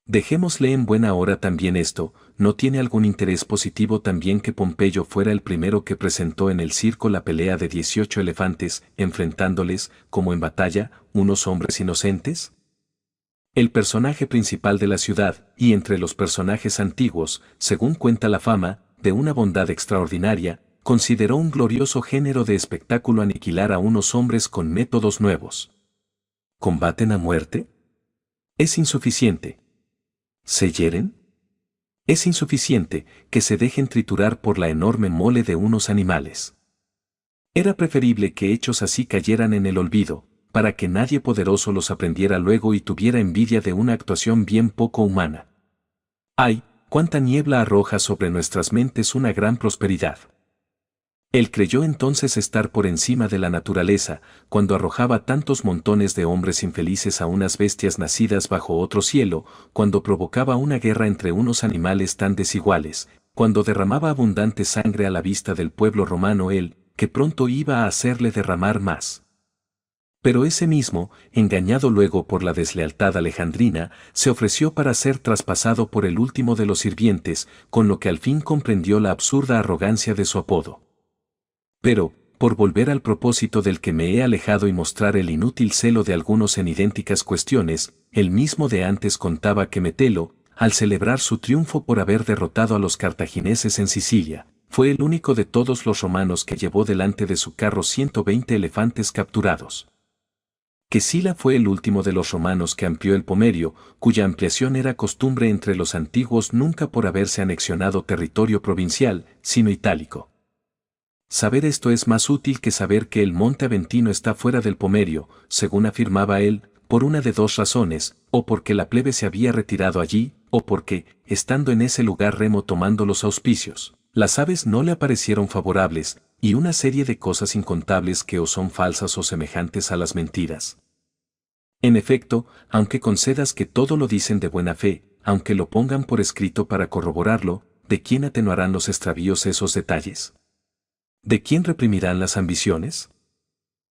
Dejémosle en buena hora también esto. ¿No tiene algún interés positivo también que Pompeyo fuera el primero que presentó en el circo la pelea de 18 elefantes, enfrentándoles, como en batalla, unos hombres inocentes? El personaje principal de la ciudad, y entre los personajes antiguos, según cuenta la fama, de una bondad extraordinaria, consideró un glorioso género de espectáculo aniquilar a unos hombres con métodos nuevos. ¿Combaten a muerte? Es insuficiente. ¿Se hieren? Es insuficiente que se dejen triturar por la enorme mole de unos animales. Era preferible que hechos así cayeran en el olvido, para que nadie poderoso los aprendiera luego y tuviera envidia de una actuación bien poco humana. ¡Ay, cuánta niebla arroja sobre nuestras mentes una gran prosperidad! Él creyó entonces estar por encima de la naturaleza, cuando arrojaba tantos montones de hombres infelices a unas bestias nacidas bajo otro cielo, cuando provocaba una guerra entre unos animales tan desiguales, cuando derramaba abundante sangre a la vista del pueblo romano él, que pronto iba a hacerle derramar más. Pero ese mismo, engañado luego por la deslealtad alejandrina, se ofreció para ser traspasado por el último de los sirvientes, con lo que al fin comprendió la absurda arrogancia de su apodo. Pero, por volver al propósito del que me he alejado y mostrar el inútil celo de algunos en idénticas cuestiones, el mismo de antes contaba que Metelo, al celebrar su triunfo por haber derrotado a los cartagineses en Sicilia, fue el único de todos los romanos que llevó delante de su carro 120 elefantes capturados. Que Sila fue el último de los romanos que amplió el Pomerio, cuya ampliación era costumbre entre los antiguos nunca por haberse anexionado territorio provincial, sino itálico. Saber esto es más útil que saber que el monte Aventino está fuera del Pomerio, según afirmaba él, por una de dos razones, o porque la plebe se había retirado allí, o porque, estando en ese lugar Remo tomando los auspicios, las aves no le aparecieron favorables, y una serie de cosas incontables que o son falsas o semejantes a las mentiras. En efecto, aunque concedas que todo lo dicen de buena fe, aunque lo pongan por escrito para corroborarlo, ¿de quién atenuarán los extravíos esos detalles? ¿De quién reprimirán las ambiciones?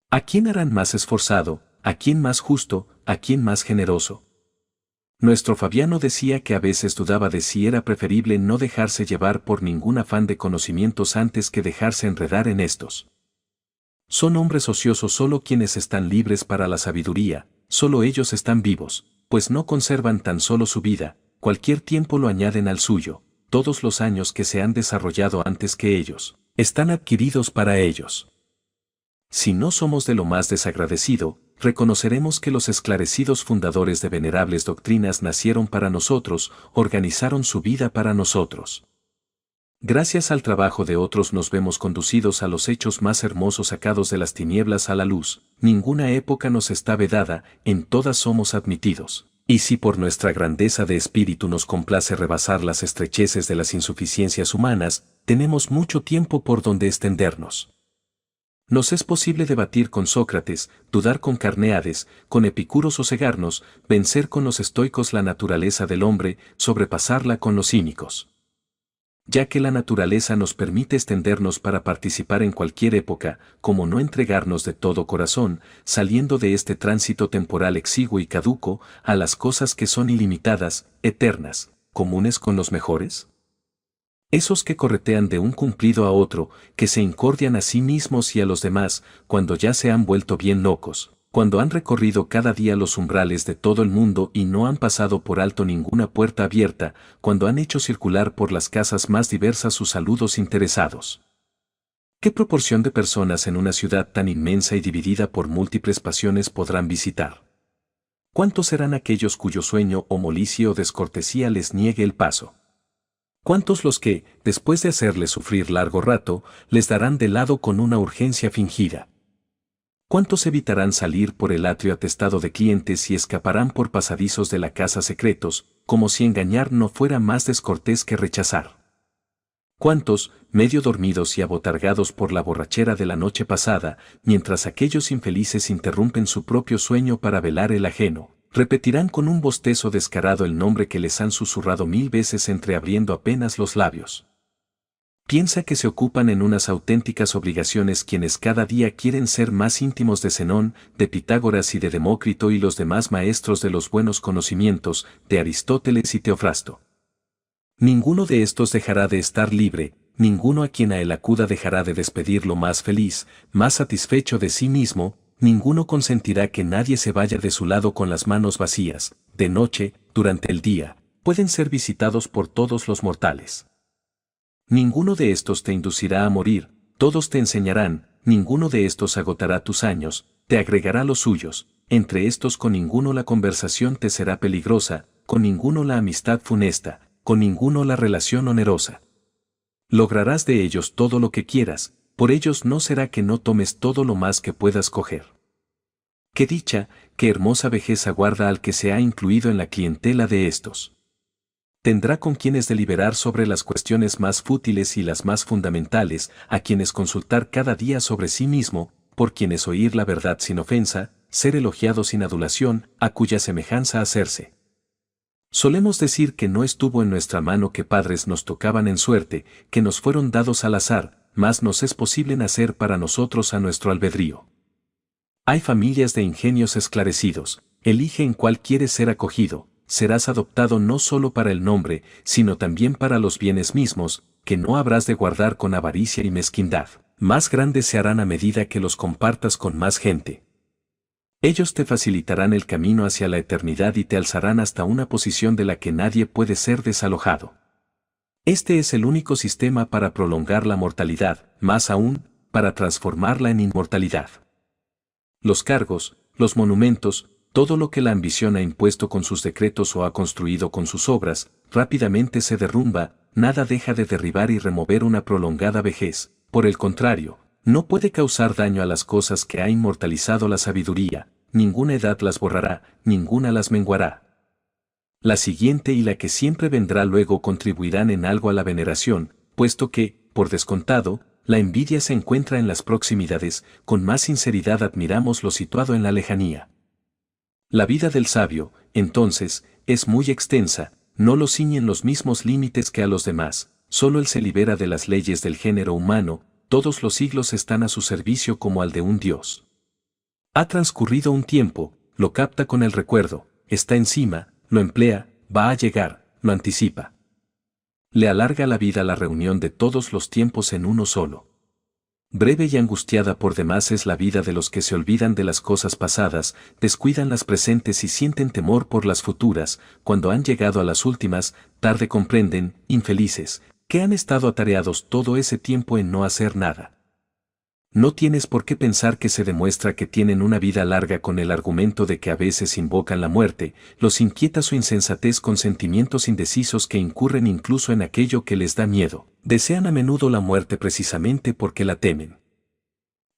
¿A quién harán más esforzado, a quién más justo, a quién más generoso? Nuestro Fabiano decía que a veces dudaba de si era preferible no dejarse llevar por ningún afán de conocimientos antes que dejarse enredar en estos. Son hombres ociosos solo quienes están libres para la sabiduría, solo ellos están vivos, pues no conservan tan solo su vida, cualquier tiempo lo añaden al suyo, todos los años que se han desarrollado antes que ellos, están adquiridos para ellos. Si no somos de lo más desagradecido, reconoceremos que los esclarecidos fundadores de venerables doctrinas nacieron para nosotros, organizaron su vida para nosotros. Gracias al trabajo de otros nos vemos conducidos a los hechos más hermosos sacados de las tinieblas a la luz, ninguna época nos está vedada, en todas somos admitidos. Y si por nuestra grandeza de espíritu nos complace rebasar las estrecheces de las insuficiencias humanas, tenemos mucho tiempo por donde extendernos. Nos es posible debatir con Sócrates, dudar con Carneades, con Epicuro sosegarnos, vencer con los estoicos la naturaleza del hombre, sobrepasarla con los cínicos. Ya que la naturaleza nos permite extendernos para participar en cualquier época, como no entregarnos de todo corazón, saliendo de este tránsito temporal exiguo y caduco, a las cosas que son ilimitadas, eternas, comunes con los mejores? Esos que corretean de un cumplido a otro, que se incordian a sí mismos y a los demás, cuando ya se han vuelto bien locos, cuando han recorrido cada día los umbrales de todo el mundo y no han pasado por alto ninguna puerta abierta, cuando han hecho circular por las casas más diversas sus saludos interesados. ¿Qué proporción de personas en una ciudad tan inmensa y dividida por múltiples pasiones podrán visitar? ¿Cuántos serán aquellos cuyo sueño o molicie o descortesía les niegue el paso? ¿Cuántos los que, después de hacerles sufrir largo rato, les darán de lado con una urgencia fingida? ¿Cuántos evitarán salir por el atrio atestado de clientes y escaparán por pasadizos de la casa secretos, como si engañar no fuera más descortés que rechazar? ¿Cuántos, medio dormidos y abotargados por la borrachera de la noche pasada, mientras aquellos infelices interrumpen su propio sueño para velar el ajeno, repetirán con un bostezo descarado el nombre que les han susurrado 1000 veces entreabriendo apenas los labios? Piensa que se ocupan en unas auténticas obligaciones quienes cada día quieren ser más íntimos de Zenón, de Pitágoras y de Demócrito y los demás maestros de los buenos conocimientos, de Aristóteles y Teofrasto. Ninguno de estos dejará de estar libre, ninguno a quien a él acuda dejará de despedirlo más feliz, más satisfecho de sí mismo, ninguno consentirá que nadie se vaya de su lado con las manos vacías, de noche, durante el día, pueden ser visitados por todos los mortales. Ninguno de estos te inducirá a morir, todos te enseñarán, ninguno de estos agotará tus años, te agregará los suyos, entre estos con ninguno la conversación te será peligrosa, con ninguno la amistad funesta, con ninguno la relación onerosa. Lograrás de ellos todo lo que quieras, por ellos no será que no tomes todo lo más que puedas coger. Qué dicha, qué hermosa vejez aguarda al que se ha incluido en la clientela de estos. Tendrá con quienes deliberar sobre las cuestiones más fútiles y las más fundamentales, a quienes consultar cada día sobre sí mismo, por quienes oír la verdad sin ofensa, ser elogiado sin adulación, a cuya semejanza hacerse. Solemos decir que no estuvo en nuestra mano que padres nos tocaban en suerte, que nos fueron dados al azar, mas nos es posible nacer para nosotros a nuestro albedrío. Hay familias de ingenios esclarecidos, elige en cuál quieres ser acogido, serás adoptado no solo para el nombre, sino también para los bienes mismos, que no habrás de guardar con avaricia y mezquindad, más grandes se harán a medida que los compartas con más gente. Ellos te facilitarán el camino hacia la eternidad y te alzarán hasta una posición de la que nadie puede ser desalojado. Este es el único sistema para prolongar la mortalidad, más aún, para transformarla en inmortalidad. Los cargos, los monumentos, todo lo que la ambición ha impuesto con sus decretos o ha construido con sus obras, rápidamente se derrumba, nada deja de derribar y remover una prolongada vejez, por el contrario, no puede causar daño a las cosas que ha inmortalizado la sabiduría, ninguna edad las borrará, ninguna las menguará. La siguiente y la que siempre vendrá luego contribuirán en algo a la veneración, puesto que, por descontado, la envidia se encuentra en las proximidades, con más sinceridad admiramos lo situado en la lejanía. La vida del sabio, entonces, es muy extensa, no lo ciñen los mismos límites que a los demás, solo él se libera de las leyes del género humano, todos los siglos están a su servicio como al de un dios. Ha transcurrido un tiempo, lo capta con el recuerdo, está encima, lo emplea, va a llegar, lo anticipa. Le alarga la vida la reunión de todos los tiempos en uno solo. Breve y angustiada por demás es la vida de los que se olvidan de las cosas pasadas, descuidan las presentes y sienten temor por las futuras, cuando han llegado a las últimas, tarde comprenden, infelices, que han estado atareados todo ese tiempo en no hacer nada. No tienes por qué pensar que se demuestra que tienen una vida larga con el argumento de que a veces invocan la muerte, los inquieta su insensatez con sentimientos indecisos que incurren incluso en aquello que les da miedo, desean a menudo la muerte precisamente porque la temen.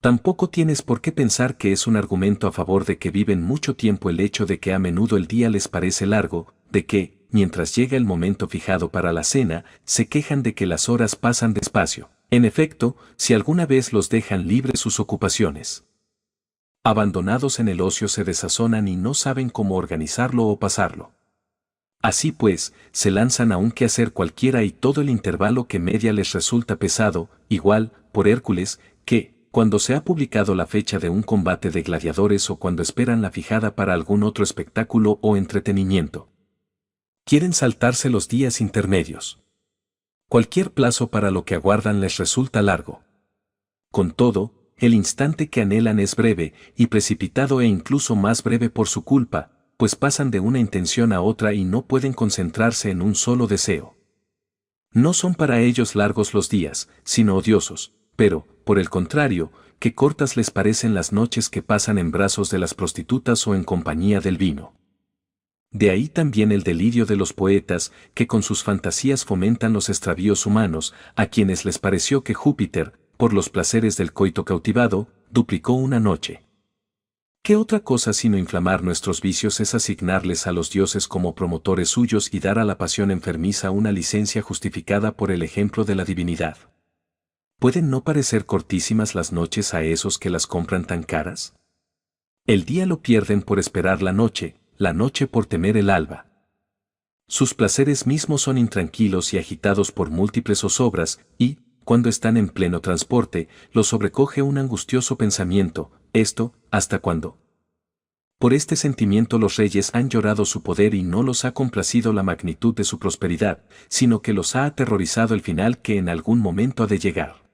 Tampoco tienes por qué pensar que es un argumento a favor de que viven mucho tiempo el hecho de que a menudo el día les parece largo, de que, mientras llega el momento fijado para la cena, se quejan de que las horas pasan despacio. En efecto, si alguna vez los dejan libres sus ocupaciones, abandonados en el ocio se desazonan y no saben cómo organizarlo o pasarlo. Así pues, se lanzan a un quehacer cualquiera y todo el intervalo que media les resulta pesado, igual, por Hércules, que, cuando se ha publicado la fecha de un combate de gladiadores o cuando esperan la fijada para algún otro espectáculo o entretenimiento, quieren saltarse los días intermedios. Cualquier plazo para lo que aguardan les resulta largo. Con todo, el instante que anhelan es breve y precipitado e incluso más breve por su culpa, pues pasan de una intención a otra y no pueden concentrarse en un solo deseo. No son para ellos largos los días, sino odiosos, pero, por el contrario, que cortas les parecen las noches que pasan en brazos de las prostitutas o en compañía del vino. De ahí también el delirio de los poetas, que con sus fantasías fomentan los extravíos humanos, a quienes les pareció que Júpiter, por los placeres del coito cautivado, duplicó una noche. ¿Qué otra cosa sino inflamar nuestros vicios es asignarles a los dioses como promotores suyos y dar a la pasión enfermiza una licencia justificada por el ejemplo de la divinidad? ¿Pueden no parecer cortísimas las noches a esos que las compran tan caras? El día lo pierden por esperar la noche por temer el alba. Sus placeres mismos son intranquilos y agitados por múltiples zozobras, y, cuando están en pleno transporte, los sobrecoge un angustioso pensamiento, esto, ¿hasta cuándo? Por este sentimiento los reyes han llorado su poder y no los ha complacido la magnitud de su prosperidad, sino que los ha aterrorizado el final que en algún momento ha de llegar.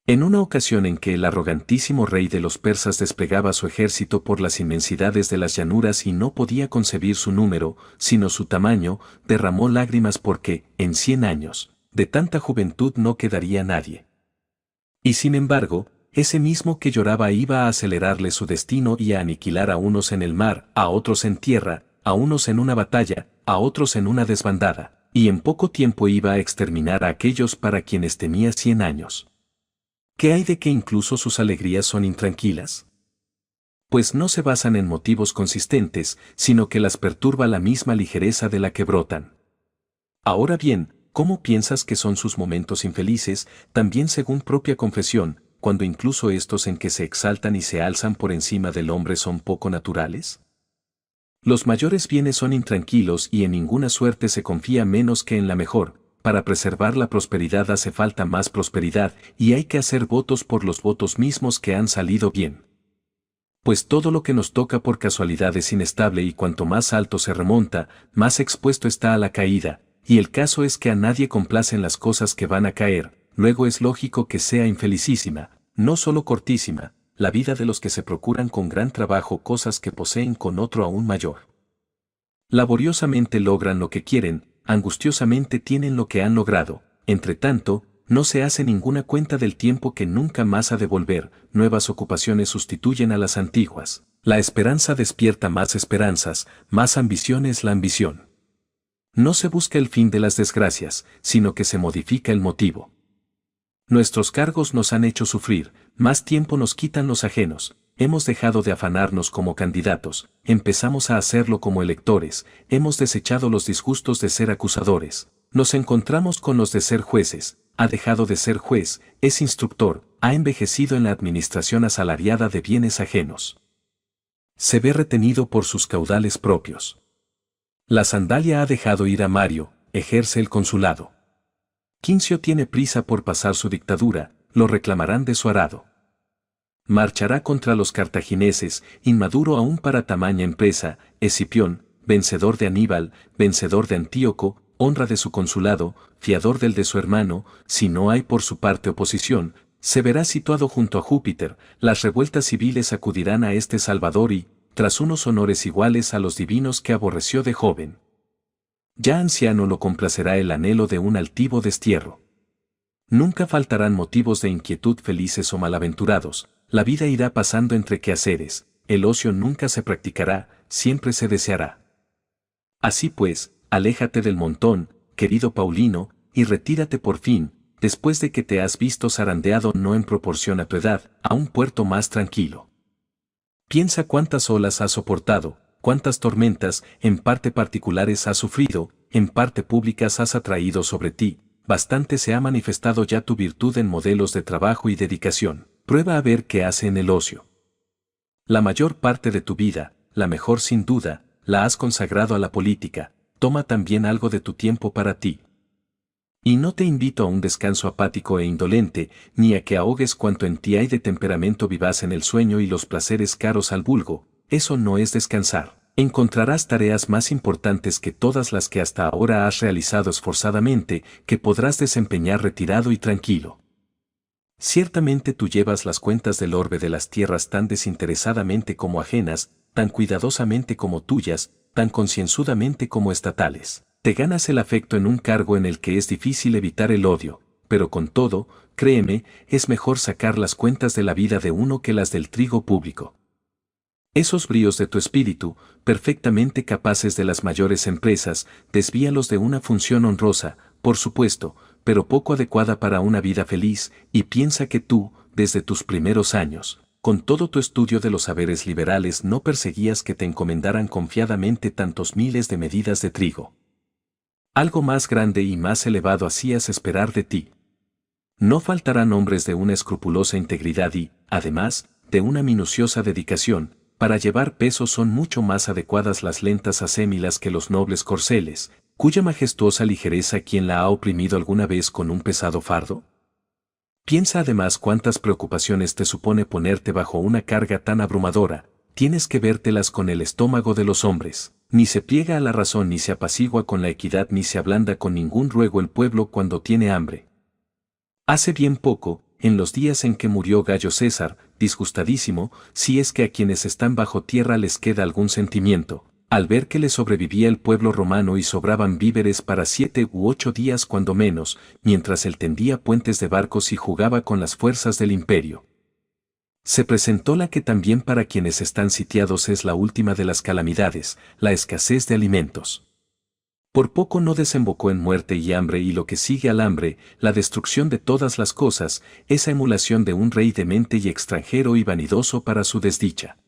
En una ocasión en que el arrogantísimo rey de los persas desplegaba su ejército por las inmensidades de las llanuras y no podía concebir su número, sino su tamaño, derramó lágrimas porque, en 100 años, de tanta juventud no quedaría nadie. Y sin embargo, ese mismo que lloraba iba a acelerarle su destino y a aniquilar a unos en el mar, a otros en tierra, a unos en una batalla, a otros en una desbandada, y en poco tiempo iba a exterminar a aquellos para quienes tenía 100 años. ¿Qué hay de que incluso sus alegrías son intranquilas? Pues no se basan en motivos consistentes, sino que las perturba la misma ligereza de la que brotan. Ahora bien, ¿cómo piensas que son sus momentos infelices, también según propia confesión, cuando incluso estos en que se exaltan y se alzan por encima del hombre son poco naturales? Los mayores bienes son intranquilos y en ninguna suerte se confía menos que en la mejor. Para preservar la prosperidad hace falta más prosperidad y hay que hacer votos por los votos mismos que han salido bien. Pues todo lo que nos toca por casualidad es inestable y cuanto más alto se remonta, más expuesto está a la caída, y el caso es que a nadie complacen las cosas que van a caer, luego es lógico que sea infelicísima, no solo cortísima, la vida de los que se procuran con gran trabajo cosas que poseen con otro aún mayor. Laboriosamente logran lo que quieren, angustiosamente tienen lo que han logrado, entre tanto, no se hace ninguna cuenta del tiempo que nunca más ha de volver, nuevas ocupaciones sustituyen a las antiguas, la esperanza despierta más esperanzas, más ambición es la ambición. No se busca el fin de las desgracias, sino que se modifica el motivo. Nuestros cargos nos han hecho sufrir, más tiempo nos quitan los ajenos. Hemos dejado de afanarnos como candidatos, empezamos a hacerlo como electores, hemos desechado los disgustos de ser acusadores, nos encontramos con los de ser jueces, ha dejado de ser juez, es instructor, ha envejecido en la administración asalariada de bienes ajenos. Se ve retenido por sus caudales propios. La sandalia ha dejado ir a Mario, ejerce el consulado. Quincio tiene prisa por pasar su dictadura, lo reclamarán de su arado. Marchará contra los cartagineses, inmaduro aún para tamaña empresa, Escipión, vencedor de Aníbal, vencedor de Antíoco, honra de su consulado, fiador del de su hermano, si no hay por su parte oposición, se verá situado junto a Júpiter, las revueltas civiles acudirán a este Salvador y, tras unos honores iguales a los divinos que aborreció de joven. Ya anciano lo complacerá el anhelo de un altivo destierro. Nunca faltarán motivos de inquietud felices o malaventurados, la vida irá pasando entre quehaceres, el ocio nunca se practicará, siempre se deseará. Así pues, aléjate del montón, querido Paulino, y retírate por fin, después de que te has visto zarandeado no en proporción a tu edad, a un puerto más tranquilo. Piensa cuántas olas has soportado, cuántas tormentas, en parte particulares has sufrido, en parte públicas has atraído sobre ti, bastante se ha manifestado ya tu virtud en modelos de trabajo y dedicación, prueba a ver qué hace en el ocio. La mayor parte de tu vida, la mejor sin duda, la has consagrado a la política, toma también algo de tu tiempo para ti. Y no te invito a un descanso apático e indolente, ni a que ahogues cuanto en ti hay de temperamento vivaz en el sueño y los placeres caros al vulgo, eso no es descansar. Encontrarás tareas más importantes que todas las que hasta ahora has realizado esforzadamente, que podrás desempeñar retirado y tranquilo. Ciertamente tú llevas las cuentas del orbe de las tierras tan desinteresadamente como ajenas, tan cuidadosamente como tuyas, tan concienzudamente como estatales. Te ganas el afecto en un cargo en el que es difícil evitar el odio, pero con todo, créeme, es mejor sacar las cuentas de la vida de uno que las del trigo público. Esos bríos de tu espíritu, perfectamente capaces de las mayores empresas, desvíalos de una función honrosa, por supuesto, pero poco adecuada para una vida feliz, y piensa que tú, desde tus primeros años, con todo tu estudio de los saberes liberales no perseguías que te encomendaran confiadamente tantos miles de medidas de trigo. Algo más grande y más elevado hacías esperar de ti. No faltarán hombres de una escrupulosa integridad y, además, de una minuciosa dedicación. Para llevar peso son mucho más adecuadas las lentas acémilas que los nobles corceles, cuya majestuosa ligereza quien la ha oprimido alguna vez con un pesado fardo. Piensa además cuántas preocupaciones te supone ponerte bajo una carga tan abrumadora, tienes que vértelas con el estómago de los hombres, ni se pliega a la razón ni se apacigua con la equidad ni se ablanda con ningún ruego el pueblo cuando tiene hambre. Hace bien poco, en los días en que murió Gayo César, disgustadísimo, si es que a quienes están bajo tierra les queda algún sentimiento, al ver que le sobrevivía el pueblo romano y sobraban víveres para 7 u 8 días cuando menos, mientras él tendía puentes de barcos y jugaba con las fuerzas del imperio. Se presentó la que también para quienes están sitiados es la última de las calamidades, la escasez de alimentos. Por poco no desembocó en muerte y hambre y lo que sigue al hambre, la destrucción de todas las cosas, esa emulación de un rey demente y extranjero y vanidoso para su desdicha.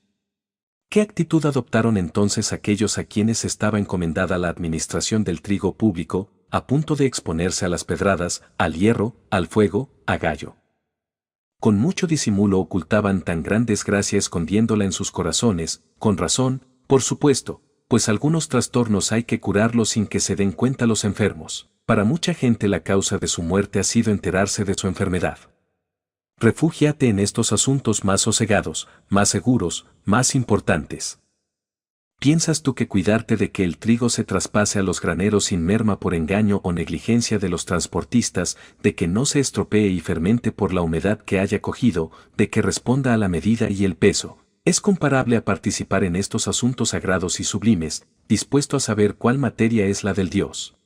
¿Qué actitud adoptaron entonces aquellos a quienes estaba encomendada la administración del trigo público, a punto de exponerse a las pedradas, al hierro, al fuego, a Gayo? Con mucho disimulo ocultaban tan gran desgracia escondiéndola en sus corazones, con razón, por supuesto, pues algunos trastornos hay que curarlos sin que se den cuenta los enfermos. Para mucha gente la causa de su muerte ha sido enterarse de su enfermedad. Refúgiate en estos asuntos más sosegados, más seguros, más importantes. ¿Piensas tú que cuidarte de que el trigo se traspase a los graneros sin merma por engaño o negligencia de los transportistas, de que no se estropee y fermente por la humedad que haya cogido, de que responda a la medida y el peso, es comparable a participar en estos asuntos sagrados y sublimes, dispuesto a saber cuál materia es la del Dios?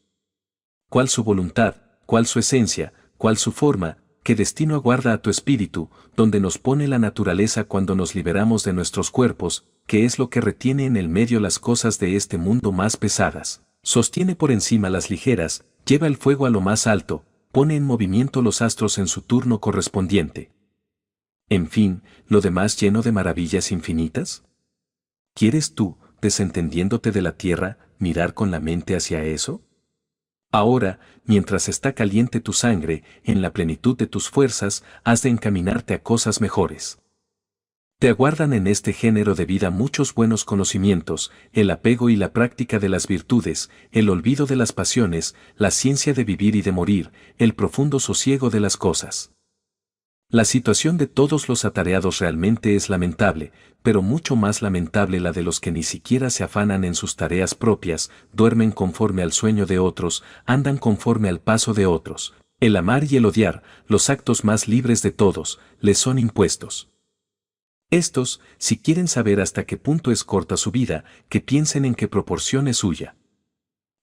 ¿Cuál su voluntad, cuál su esencia, cuál su forma, qué destino aguarda a tu espíritu, donde nos pone la naturaleza cuando nos liberamos de nuestros cuerpos, qué es lo que retiene en el medio las cosas de este mundo más pesadas, sostiene por encima las ligeras, lleva el fuego a lo más alto, pone en movimiento los astros en su turno correspondiente? En fin, lo demás lleno de maravillas infinitas. ¿Quieres tú, desentendiéndote de la tierra, mirar con la mente hacia eso? Ahora, mientras está caliente tu sangre, en la plenitud de tus fuerzas, has de encaminarte a cosas mejores. Te aguardan en este género de vida muchos buenos conocimientos, el apego y la práctica de las virtudes, el olvido de las pasiones, la ciencia de vivir y de morir, el profundo sosiego de las cosas. La situación de todos los atareados realmente es lamentable, pero mucho más lamentable la de los que ni siquiera se afanan en sus tareas propias, duermen conforme al sueño de otros, andan conforme al paso de otros. El amar y el odiar, los actos más libres de todos, les son impuestos. Estos, si quieren saber hasta qué punto es corta su vida, que piensen en qué proporción es suya.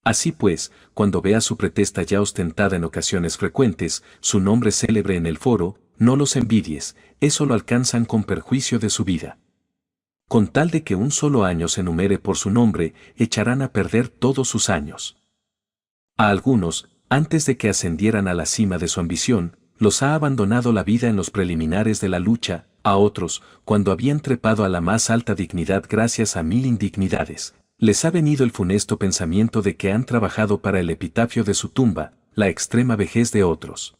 Así pues, cuando veas su pretesta ya ostentada en ocasiones frecuentes, su nombre célebre en el foro, no los envidies, eso lo alcanzan con perjuicio de su vida. Con tal de que un solo año se enumere por su nombre, echarán a perder todos sus años. A algunos, antes de que ascendieran a la cima de su ambición, los ha abandonado la vida en los preliminares de la lucha, a otros, cuando habían trepado a la más alta dignidad gracias a 1000 indignidades, les ha venido el funesto pensamiento de que han trabajado para el epitafio de su tumba, la extrema vejez de otros.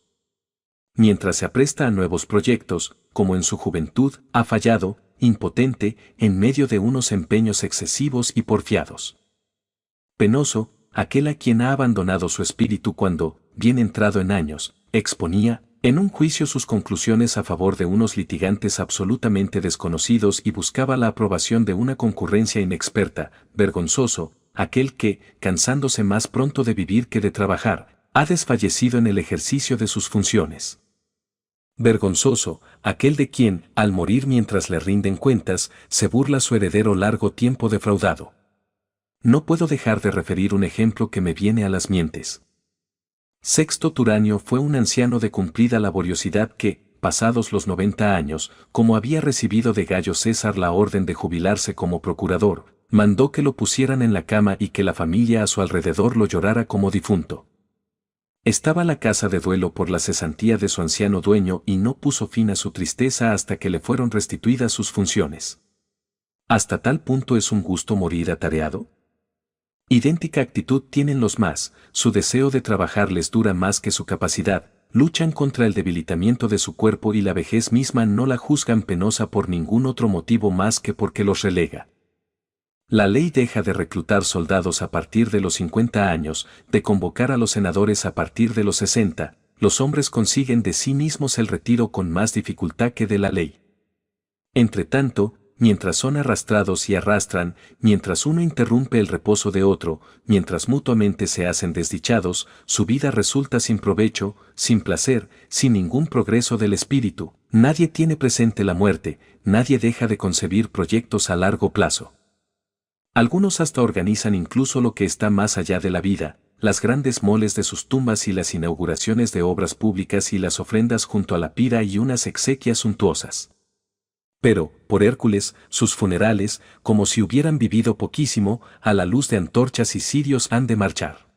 Mientras se apresta a nuevos proyectos, como en su juventud, ha fallado, impotente, en medio de unos empeños excesivos y porfiados. Penoso, aquel a quien ha abandonado su espíritu cuando, bien entrado en años, exponía, en un juicio sus conclusiones a favor de unos litigantes absolutamente desconocidos y buscaba la aprobación de una concurrencia inexperta, vergonzoso, aquel que, cansándose más pronto de vivir que de trabajar, ha desfallecido en el ejercicio de sus funciones. Vergonzoso, aquel de quien, al morir mientras le rinden cuentas, se burla su heredero largo tiempo defraudado. No puedo dejar de referir un ejemplo que me viene a las mientes. Sexto Turanio fue un anciano de cumplida laboriosidad que, pasados los 90 años, como había recibido de Gayo César la orden de jubilarse como procurador, mandó que lo pusieran en la cama y que la familia a su alrededor lo llorara como difunto. Estaba la casa de duelo por la cesantía de su anciano dueño y no puso fin a su tristeza hasta que le fueron restituidas sus funciones. ¿Hasta tal punto es un gusto morir atareado? Idéntica actitud tienen los más, su deseo de trabajar les dura más que su capacidad, luchan contra el debilitamiento de su cuerpo y la vejez misma no la juzgan penosa por ningún otro motivo más que porque los relega. La ley deja de reclutar soldados a partir de los 50 años, de convocar a los senadores a partir de los 60, los hombres consiguen de sí mismos el retiro con más dificultad que de la ley. Entretanto, mientras son arrastrados y arrastran, mientras uno interrumpe el reposo de otro, mientras mutuamente se hacen desdichados, su vida resulta sin provecho, sin placer, sin ningún progreso del espíritu, nadie tiene presente la muerte, nadie deja de concebir proyectos a largo plazo. Algunos hasta organizan incluso lo que está más allá de la vida, las grandes moles de sus tumbas y las inauguraciones de obras públicas y las ofrendas junto a la pira y unas exequias suntuosas. Pero, por Hércules, sus funerales, como si hubieran vivido poquísimo, a la luz de antorchas y cirios han de marchar.